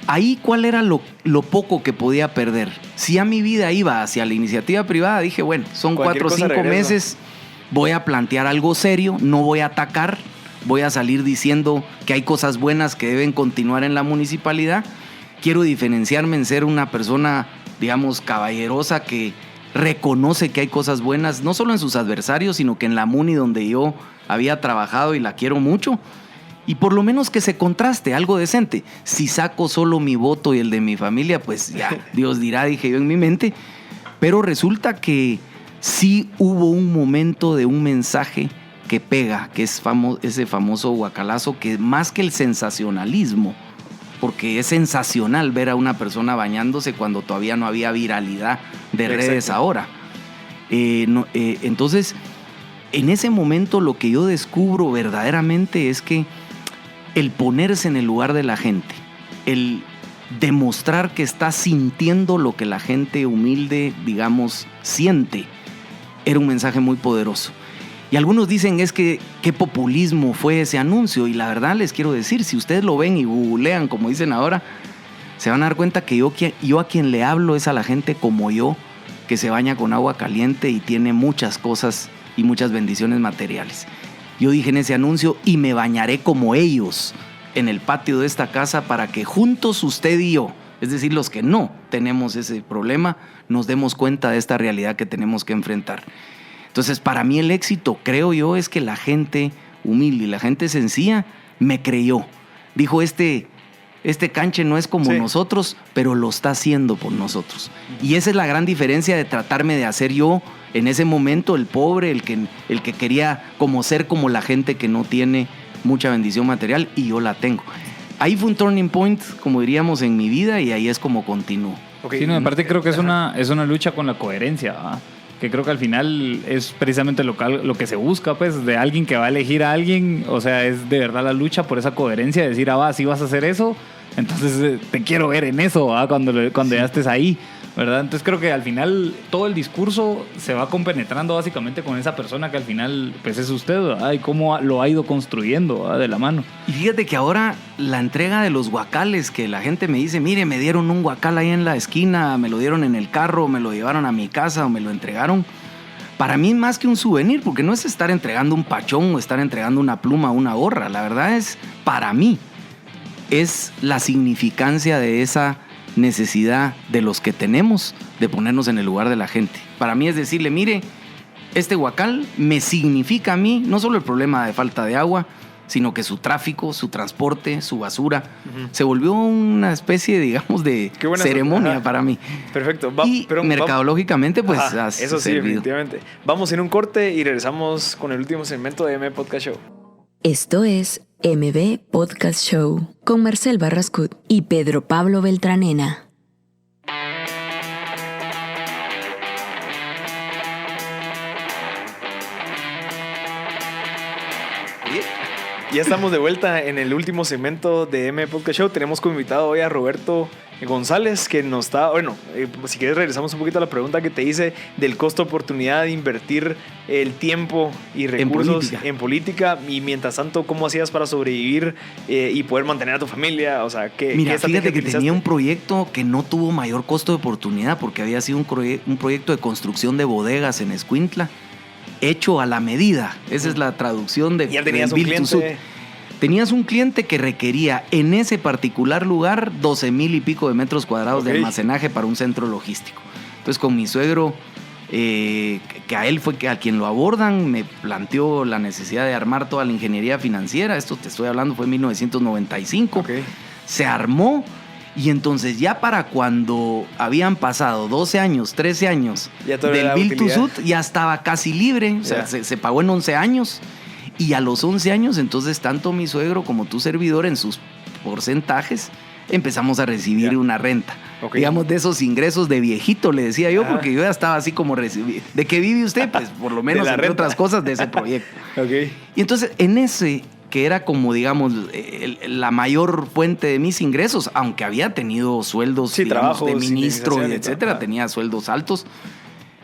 ahí, ¿cuál era lo poco que podía perder? Si a mi vida iba hacia la iniciativa privada, dije, bueno, son 4 o 5 meses, voy a plantear algo serio, no voy a atacar, voy a salir diciendo que hay cosas buenas que deben continuar en la municipalidad. Quiero diferenciarme en ser una persona, digamos, caballerosa que reconoce que hay cosas buenas, no solo en sus adversarios, sino que en la MUNI donde yo había trabajado y la quiero mucho. Y por lo menos que se contraste, algo decente. Si saco solo mi voto y el de mi familia, pues ya, Dios dirá, dije yo en mi mente. Pero resulta que sí hubo un momento de un mensaje que pega, que es ese famoso guacalazo, que más que el sensacionalismo, porque es sensacional ver a una persona bañándose cuando todavía no había viralidad de redes ahora. Entonces, en ese momento lo que yo descubro verdaderamente es que el ponerse en el lugar de la gente, el demostrar que está sintiendo lo que la gente humilde, digamos, siente, era un mensaje muy poderoso. Y algunos dicen es que qué populismo fue ese anuncio, y la verdad les quiero decir, si ustedes lo ven y googlean, como dicen ahora, se van a dar cuenta que yo a quien le hablo es a la gente como yo, que se baña con agua caliente y tiene muchas cosas y muchas bendiciones materiales. Yo dije en ese anuncio, y me bañaré como ellos en el patio de esta casa para que juntos usted y yo, es decir, los que no tenemos ese problema, nos demos cuenta de esta realidad que tenemos que enfrentar. Entonces, para mí el éxito, creo yo, es que la gente humilde y la gente sencilla me creyó. Dijo, este canche no es como nosotros, pero lo está haciendo por nosotros. Y esa es la gran diferencia de tratarme de hacer yo en ese momento el pobre, el que quería como ser como la gente que no tiene mucha bendición material, y yo la tengo. Ahí fue un turning point, como diríamos, en mi vida, y ahí es como continúo. Okay. Sí, no, en parte creo que es una lucha con la coherencia, ¿verdad? Que creo que al final es precisamente lo que se busca, pues, de alguien que va a elegir a alguien. O sea, es de verdad la lucha por esa coherencia de decir, si vas a hacer eso, entonces te quiero ver en eso, cuando ya estés ahí, ¿verdad? Entonces creo que al final todo el discurso se va compenetrando básicamente con esa persona que al final pues es usted, ¿verdad? Y cómo lo ha ido construyendo, ¿verdad? De la mano. Y fíjate que ahora la entrega de los guacales, que la gente me dice, mire, me dieron un guacal ahí en la esquina, me lo dieron en el carro, me lo llevaron a mi casa o me lo entregaron. Para mí más que un souvenir, porque no es estar entregando un pachón o estar entregando una pluma o una gorra. La verdad es, para mí, es la significancia de esa necesidad de los que tenemos de ponernos en el lugar de la gente. Para mí es decirle, mire, este guacal me significa a mí no solo el problema de falta de agua, sino que su tráfico, su transporte, su basura, se volvió una especie, digamos, de ceremonia para mí. Perfecto. Pero mercadológicamente, pues, eso sí, servido. Definitivamente. Vamos a ir un corte y regresamos con el último segmento de MB Podcast Show. Esto es MB Podcast Show con Marcel Barrascut y Pedro Pablo Beltranena. Ya estamos de vuelta en el último segmento de MB Podcast Show. Tenemos como invitado hoy a Roberto González, que nos está... Bueno, si quieres regresamos un poquito a la pregunta que te hice del costo-oportunidad de invertir el tiempo y recursos en política. Y mientras tanto, ¿cómo hacías para sobrevivir y poder mantener a tu familia? O sea, Mira, fíjate que tenía un proyecto que no tuvo mayor costo de oportunidad porque había sido un proyecto de construcción de bodegas en Escuintla, hecho a la medida. Esa es la traducción de... Ya tenías un cliente. Tenías un cliente que requería en ese particular lugar 12,000 y pico de metros cuadrados de almacenaje para un centro logístico. Entonces con mi suegro, que a él fue a quien lo abordan, me planteó la necesidad de armar toda la ingeniería financiera. Esto te estoy hablando fue en 1995. Se armó. Y entonces ya para cuando habían pasado 12 años, 13 años del Build to Suit, ya estaba casi libre. O sea, se pagó en 11 años. Y a los 11 años, entonces, tanto mi suegro como tu servidor, en sus porcentajes, empezamos a recibir una renta. Digamos, de esos ingresos de viejito, le decía yo, porque yo ya estaba así como recibir. ¿De qué vive usted? Pues por lo menos, entre otras cosas, de ese proyecto. Y entonces, en ese... que era como, digamos, la mayor fuente de mis ingresos, aunque había tenido sueldos, digamos, de ministro y etcétera, tenía sueldos altos.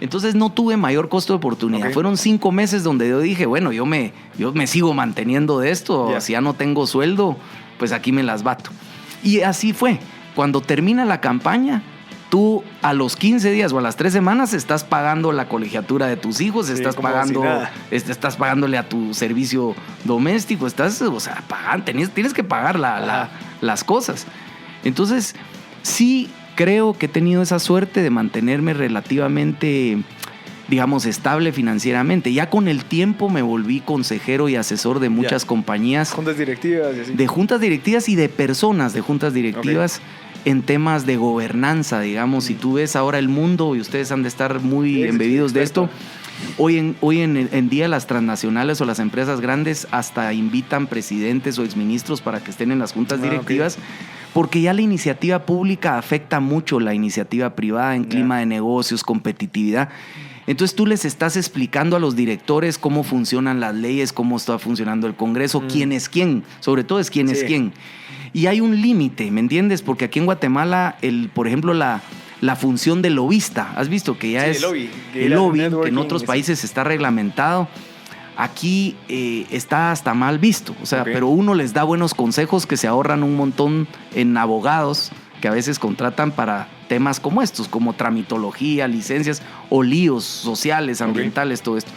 Entonces no tuve mayor costo de oportunidad. Fueron 5 meses donde yo dije, bueno, yo me sigo manteniendo de esto, si ya no tengo sueldo, pues aquí me las bato. Y así fue. Cuando termina la campaña, tú a los 15 días o a las 3 semanas estás pagando la colegiatura de tus hijos, estás pagándole a tu servicio doméstico, tienes que pagar las cosas. Entonces, sí creo que he tenido esa suerte de mantenerme relativamente, digamos, estable financieramente. Ya con el tiempo me volví consejero y asesor de muchas compañías. Juntas directivas y así. De juntas directivas y de personas de juntas directivas. En temas de gobernanza, digamos, si tú ves ahora el mundo y ustedes han de estar muy embebidos de esto, Hoy en día las transnacionales o las empresas grandes hasta invitan presidentes o exministros para que estén en las juntas directivas, porque ya la iniciativa pública afecta mucho la iniciativa privada en clima de negocios, competitividad. Entonces tú les estás explicando a los directores cómo funcionan las leyes, cómo está funcionando el Congreso, quién es quién, sobre todo es quién es quién. Y hay un límite, ¿me entiendes? Porque aquí en Guatemala, por ejemplo, la función del lobista, ¿has visto? Que ya es el lobby, que en otros países está reglamentado. Aquí está hasta mal visto, o sea, pero uno les da buenos consejos que se ahorran un montón en abogados que a veces contratan para temas como estos, como tramitología, licencias o líos sociales, ambientales, todo esto.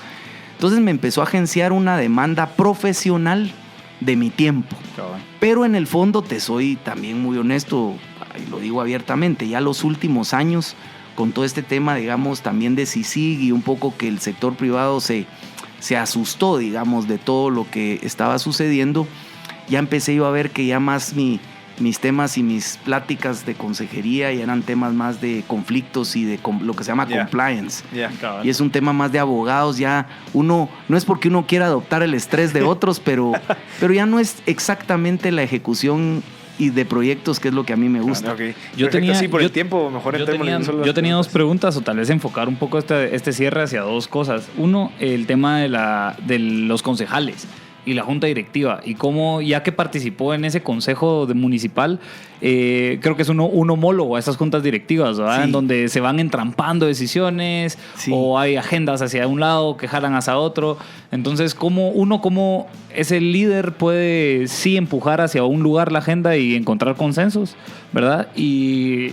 Entonces me empezó a agenciar una demanda profesional de mi tiempo. Pero en el fondo te soy también muy honesto, y lo digo abiertamente, ya los últimos años, con todo este tema, digamos, también de CICIG y un poco que el sector privado se asustó, digamos, de todo lo que estaba sucediendo, ya empecé yo a ver que ya más mis temas y mis pláticas de consejería ya eran temas más de conflictos y de lo que se llama compliance. Y es un tema más de abogados. Ya uno, no es porque uno quiera adoptar el estrés de otros, pero ya no es exactamente la ejecución y de proyectos, que es lo que a mí me gusta. Yo tenía dos preguntas, o tal vez enfocar un poco este cierre hacia dos cosas. Uno, el tema de los concejales y la junta directiva, y cómo, ya que participó en ese consejo municipal, creo que es un homólogo a esas juntas directivas, ¿verdad? En donde se van entrampando decisiones, o hay agendas hacia un lado que jalan hacia otro. Entonces, ¿cómo ese líder puede empujar hacia un lugar la agenda y encontrar consensos, ¿verdad? Y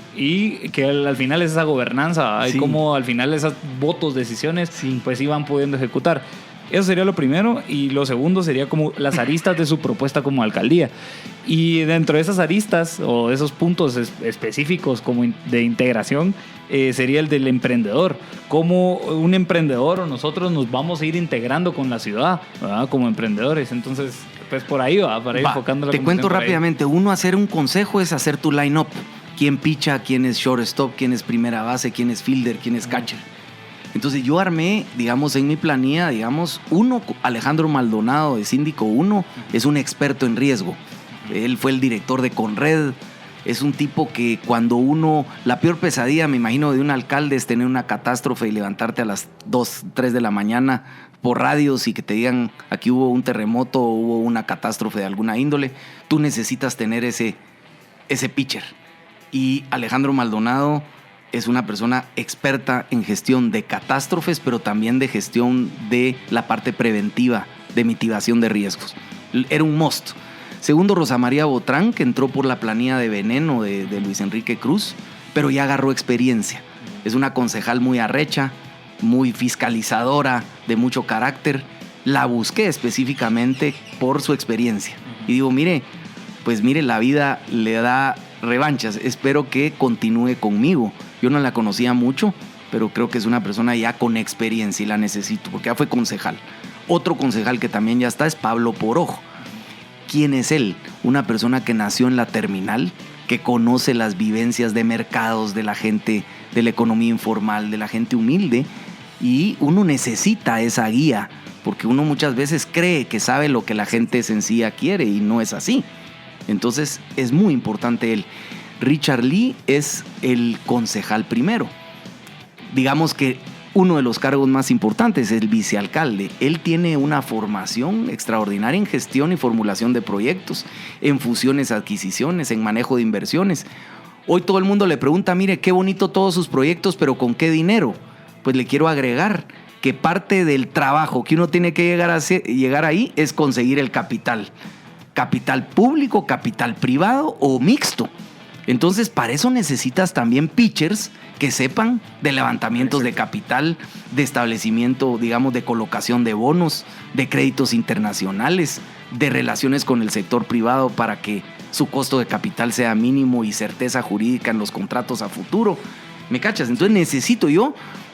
que al final es esa gobernanza, hay como al final esos votos, decisiones, pues iban pudiendo ejecutar. Eso sería lo primero. Y lo segundo sería como las aristas de su propuesta como alcaldía. Y dentro de esas aristas o de esos puntos específicos como de integración, sería el del emprendedor. Cómo un emprendedor o nosotros nos vamos a ir integrando con la ciudad, ¿verdad? Como emprendedores. Entonces, pues por ahí va, para ir enfocando la conversación. Te cuento rápidamente. Uno, hacer un consejo es hacer tu line-up. ¿Quién picha? ¿Quién es shortstop? ¿Quién es primera base? ¿Quién es fielder? ¿Quién es catcher? Entonces yo armé, digamos, en mi planilla, digamos, Alejandro Maldonado de Síndico 1 es un experto en riesgo. Él fue el director de Conred. Es un tipo que cuando la peor pesadilla, me imagino, de un alcalde es tener una catástrofe y levantarte a las 2, 3 de la mañana por radios y que te digan aquí hubo un terremoto o hubo una catástrofe de alguna índole. Tú necesitas tener ese pitcher. Y Alejandro Maldonado es una persona experta en gestión de catástrofes, pero también de gestión de la parte preventiva, de mitigación de riesgos. Era un must. Segundo, Rosa María Botrán, que entró por la planilla de Veneno de Luis Enrique Cruz, pero ya agarró experiencia. Es una concejal muy arrecha, muy fiscalizadora, de mucho carácter. La busqué específicamente por su experiencia. Y digo, mire, la vida le da revanchas. Espero que continúe conmigo. Yo no la conocía mucho, pero creo que es una persona ya con experiencia y la necesito, porque ya fue concejal. Otro concejal que también ya está es Pablo Porojo. ¿Quién es él? Una persona que nació en la terminal, que conoce las vivencias de mercados de la gente, de la economía informal, de la gente humilde, y uno necesita esa guía, porque uno muchas veces cree que sabe lo que la gente sencilla quiere y no es así. Entonces es muy importante él. Richard Lee es el concejal primero. Digamos que uno de los cargos más importantes es el vicealcalde. Él tiene una formación extraordinaria en gestión y formulación de proyectos, en fusiones, adquisiciones, en manejo de inversiones. Hoy todo el mundo le pregunta, mire, qué bonito todos sus proyectos, pero ¿con qué dinero? Pues le quiero agregar que parte del trabajo que uno tiene que llegar ahí es conseguir el capital. Capital público, capital privado o mixto. Entonces, para eso necesitas también pitchers que sepan de levantamientos de capital, de establecimiento, digamos, de colocación de bonos, de créditos internacionales, de relaciones con el sector privado para que su costo de capital sea mínimo y certeza jurídica en los contratos a futuro. ¿Me cachas? Entonces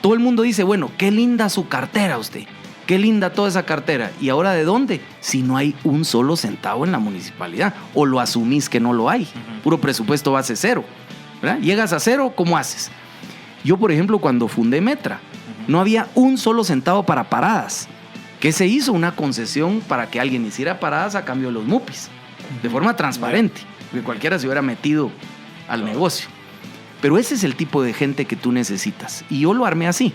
todo el mundo dice, bueno, qué linda su cartera usted. Qué linda toda esa cartera. ¿Y ahora de dónde? Si no hay un solo centavo en la municipalidad. O lo asumís que no lo hay. Puro presupuesto base cero. ¿Verdad? Llegas a cero, ¿cómo haces? Yo, por ejemplo, cuando fundé Metra, No había un solo centavo para paradas. ¿Qué se hizo? Una concesión para que alguien hiciera paradas a cambio de los MUPIs, de forma transparente, que cualquiera se hubiera metido al negocio. Pero ese es el tipo de gente que tú necesitas. Y yo lo armé así.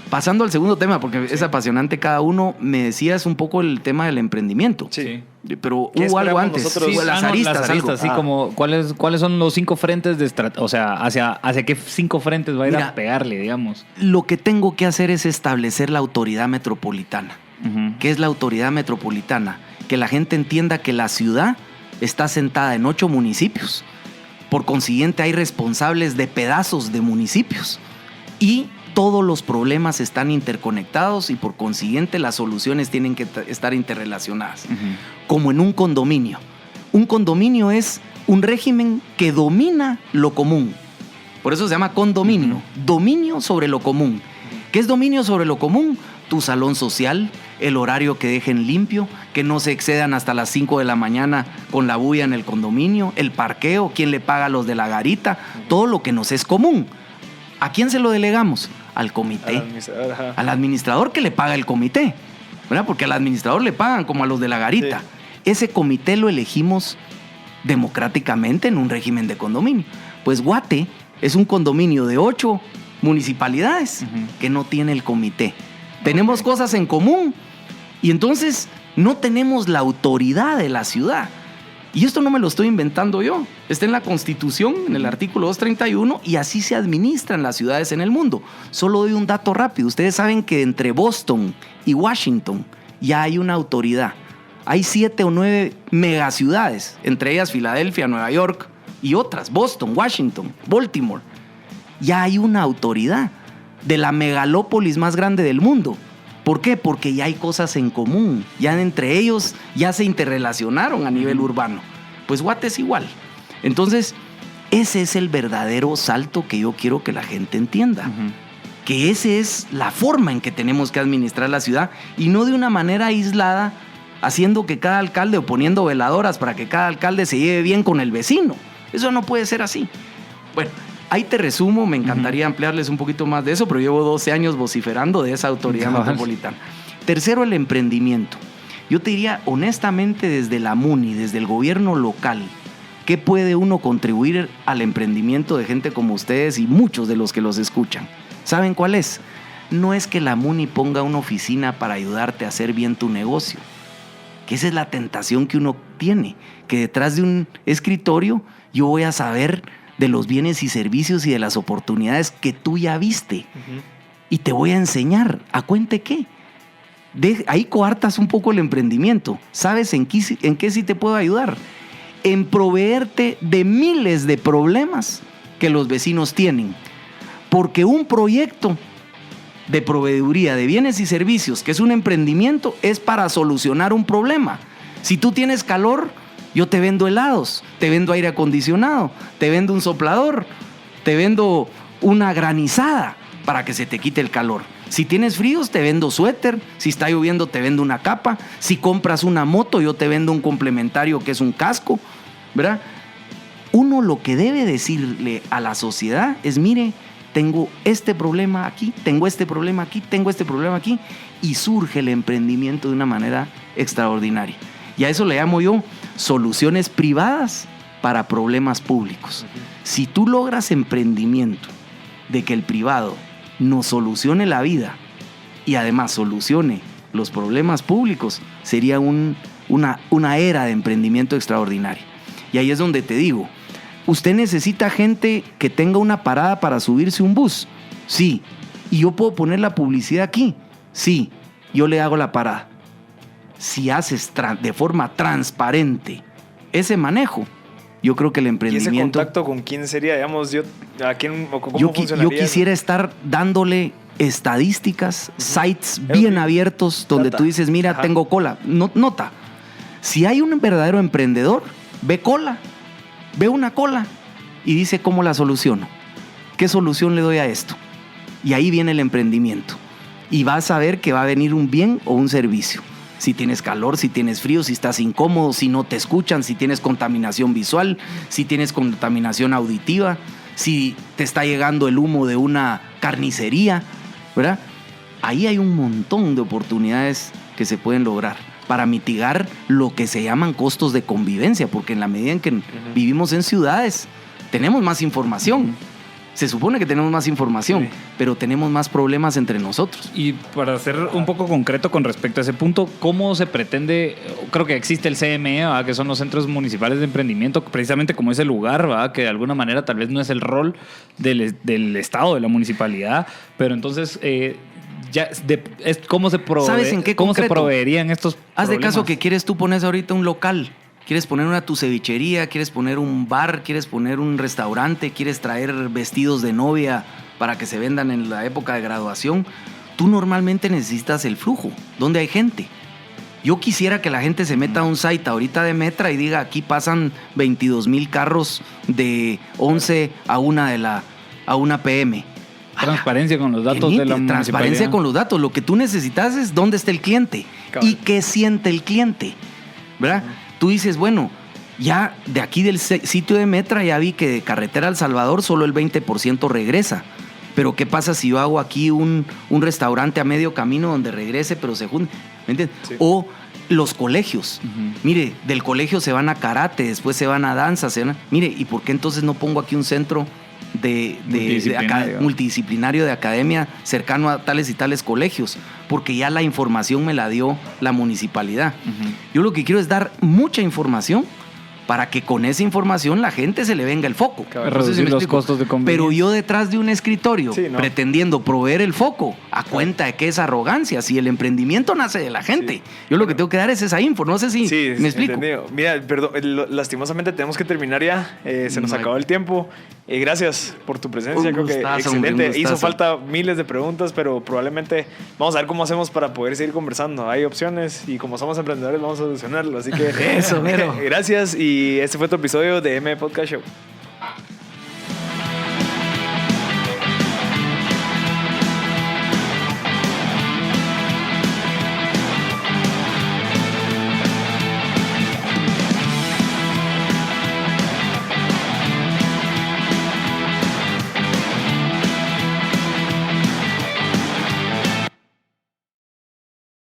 Pasando al segundo tema, porque es apasionante cada uno, me decías un poco el tema del emprendimiento. Sí. Pero hubo algo antes. Nosotros? Hubo las aristas, sí, como ¿cuáles son los 5 frentes de o sea, hacia qué 5 frentes va a ir a pegarle, digamos? Lo que tengo que hacer es establecer la autoridad metropolitana. ¿Qué es la autoridad metropolitana? Que la gente entienda que la ciudad está sentada en 8 municipios. Por consiguiente, hay responsables de pedazos de municipios. Y todos los problemas están interconectados y por consiguiente las soluciones tienen que estar interrelacionadas. Como en un condominio. Un condominio es un régimen que domina lo común. Por eso se llama condominio. Dominio sobre lo común. ¿Qué es dominio sobre lo común? Tu salón social, el horario que dejen limpio, que no se excedan hasta las 5 de la mañana con la bulla en el condominio, el parqueo, quién le paga a los de la garita, todo lo que nos es común. ¿A quién se lo delegamos? Al comité. Al administrador que le paga el comité, ¿verdad? Porque al administrador le pagan como a los de la garita. Sí. Ese comité lo elegimos democráticamente en un régimen de condominio. Pues Guate es un condominio de 8 municipalidades que no tiene el comité. Tenemos cosas en común y entonces no tenemos la autoridad de la ciudad. Y esto no me lo estoy inventando yo. Está en la Constitución, en el artículo 231, y así se administran las ciudades en el mundo. Solo doy un dato rápido. Ustedes saben que entre Boston y Washington ya hay una autoridad. Hay 7 o 9 megaciudades, entre ellas Filadelfia, Nueva York y otras. Boston, Washington, Baltimore. Ya hay una autoridad de la megalópolis más grande del mundo. ¿Por qué? Porque ya hay cosas en común, ya entre ellos ya se interrelacionaron a nivel urbano. Pues Guate es igual. Entonces, ese es el verdadero salto que yo quiero que la gente entienda. Que esa es la forma en que tenemos que administrar la ciudad y no de una manera aislada, haciendo que cada alcalde o poniendo veladoras para que cada alcalde se lleve bien con el vecino. Eso no puede ser así. Bueno, ahí te resumo, me encantaría ampliarles un poquito más de eso, pero llevo 12 años vociferando de esa autoridad metropolitana. Tercero, el emprendimiento. Yo te diría, honestamente, desde la MUNI, desde el gobierno local, ¿qué puede uno contribuir al emprendimiento de gente como ustedes y muchos de los que los escuchan? ¿Saben cuál es? No es que la MUNI ponga una oficina para ayudarte a hacer bien tu negocio, que esa es la tentación que uno tiene, que detrás de un escritorio yo voy a saber de los bienes y servicios y de las oportunidades que tú ya viste. Y te voy a enseñar. ¿A cuente qué? Ahí coartas un poco el emprendimiento. ¿Sabes en qué sí te puedo ayudar? En proveerte de miles de problemas que los vecinos tienen. Porque un proyecto de proveeduría de bienes y servicios, que es un emprendimiento, es para solucionar un problema. Si tú tienes calor, yo te vendo helados, te vendo aire acondicionado, te vendo un soplador, te vendo una granizada para que se te quite el calor. Si tienes fríos, te vendo suéter. Si está lloviendo, te vendo una capa. Si compras una moto, yo te vendo un complementario que es un casco, ¿verdad? Uno lo que debe decirle a la sociedad es, mire, tengo este problema aquí, tengo este problema aquí, tengo este problema aquí, y surge el emprendimiento de una manera extraordinaria. Y a eso le llamo yo soluciones privadas para problemas públicos. Si tú logras emprendimiento de que el privado nos solucione la vida y además solucione los problemas públicos, sería una era de emprendimiento extraordinaria. Y ahí es donde te digo, ¿usted necesita gente que tenga una parada para subirse un bus? Sí. ¿Y yo puedo poner la publicidad aquí? Sí. Yo le hago la parada. Si haces de forma transparente ese manejo, yo creo que el emprendimiento... ¿Y ese contacto con quién sería? Digamos, ¿a quién o cómo funcionaría? Yo quisiera estar dándole estadísticas, sites bien abiertos, donde tú dices, mira, tengo cola. Nota, si hay un verdadero emprendedor, ve una cola y dice cómo la soluciono. ¿Qué solución le doy a esto? Y ahí viene el emprendimiento. Y vas a ver que va a venir un bien o un servicio. Si tienes calor, si tienes frío, si estás incómodo, si no te escuchan, si tienes contaminación visual, si tienes contaminación auditiva, si te está llegando el humo de una carnicería, ¿verdad? ahí hay un montón de oportunidades que se pueden lograr para mitigar lo que se llaman costos de convivencia, porque en la medida en que vivimos en ciudades, tenemos más información. Se supone que tenemos más información, pero tenemos más problemas entre nosotros. Y para ser un poco concreto con respecto a ese punto, ¿cómo se pretende? Creo que existe el CME, ¿verdad? Que son los centros municipales de emprendimiento, precisamente como ese lugar, ¿verdad? Que de alguna manera tal vez no es el rol del Estado, de la municipalidad, pero entonces... ¿cómo se ¿Sabes en qué cómo se concreto? Proveerían estos Haz de problemas? caso que quieres tú pones ahorita un local, quieres poner una tu cevichería, quieres poner un bar, quieres poner un restaurante, quieres traer vestidos de novia para que se vendan en la época de graduación. Tú normalmente necesitas el flujo, donde hay gente. Yo quisiera que la gente se meta a un site ahorita de Metra y diga, aquí pasan 22,000 carros de 11 a 1 p.m. Transparencia con los datos de la municipalidad. Transparencia con los datos. Lo que tú necesitas es dónde está el cliente y qué siente el cliente, ¿verdad? Tú dices, bueno, ya de aquí del sitio de Metra ya vi que de Carretera al Salvador solo el 20% regresa. Pero ¿qué pasa si yo hago aquí un restaurante a medio camino donde regrese pero se junte? ¿Me entiendes? Sí. O los colegios. Mire, del colegio se van a karate, después se van a danza. Mire, ¿y por qué entonces no pongo aquí un centro multidisciplinario de academia cercano a tales y tales colegios? Porque ya la información me la dio la municipalidad. Yo lo que quiero es dar mucha información para que con esa información la gente se le venga el foco. Reducir los costos de convivencia. Pero yo detrás de un escritorio, pretendiendo proveer el foco, a cuenta de que es arrogancia, si el emprendimiento nace de la gente. Yo lo que tengo que dar es esa info, no sé si me explico. Entendido. Mira, perdón, lastimosamente tenemos que terminar ya, se nos acabó el tiempo. Gracias por tu presencia, creo que excelente. Hizo falta miles de preguntas, pero probablemente vamos a ver cómo hacemos para poder seguir conversando. Hay opciones y como somos emprendedores vamos a solucionarlo, así que eso, mero. Gracias y este fue tu episodio de M Podcast Show.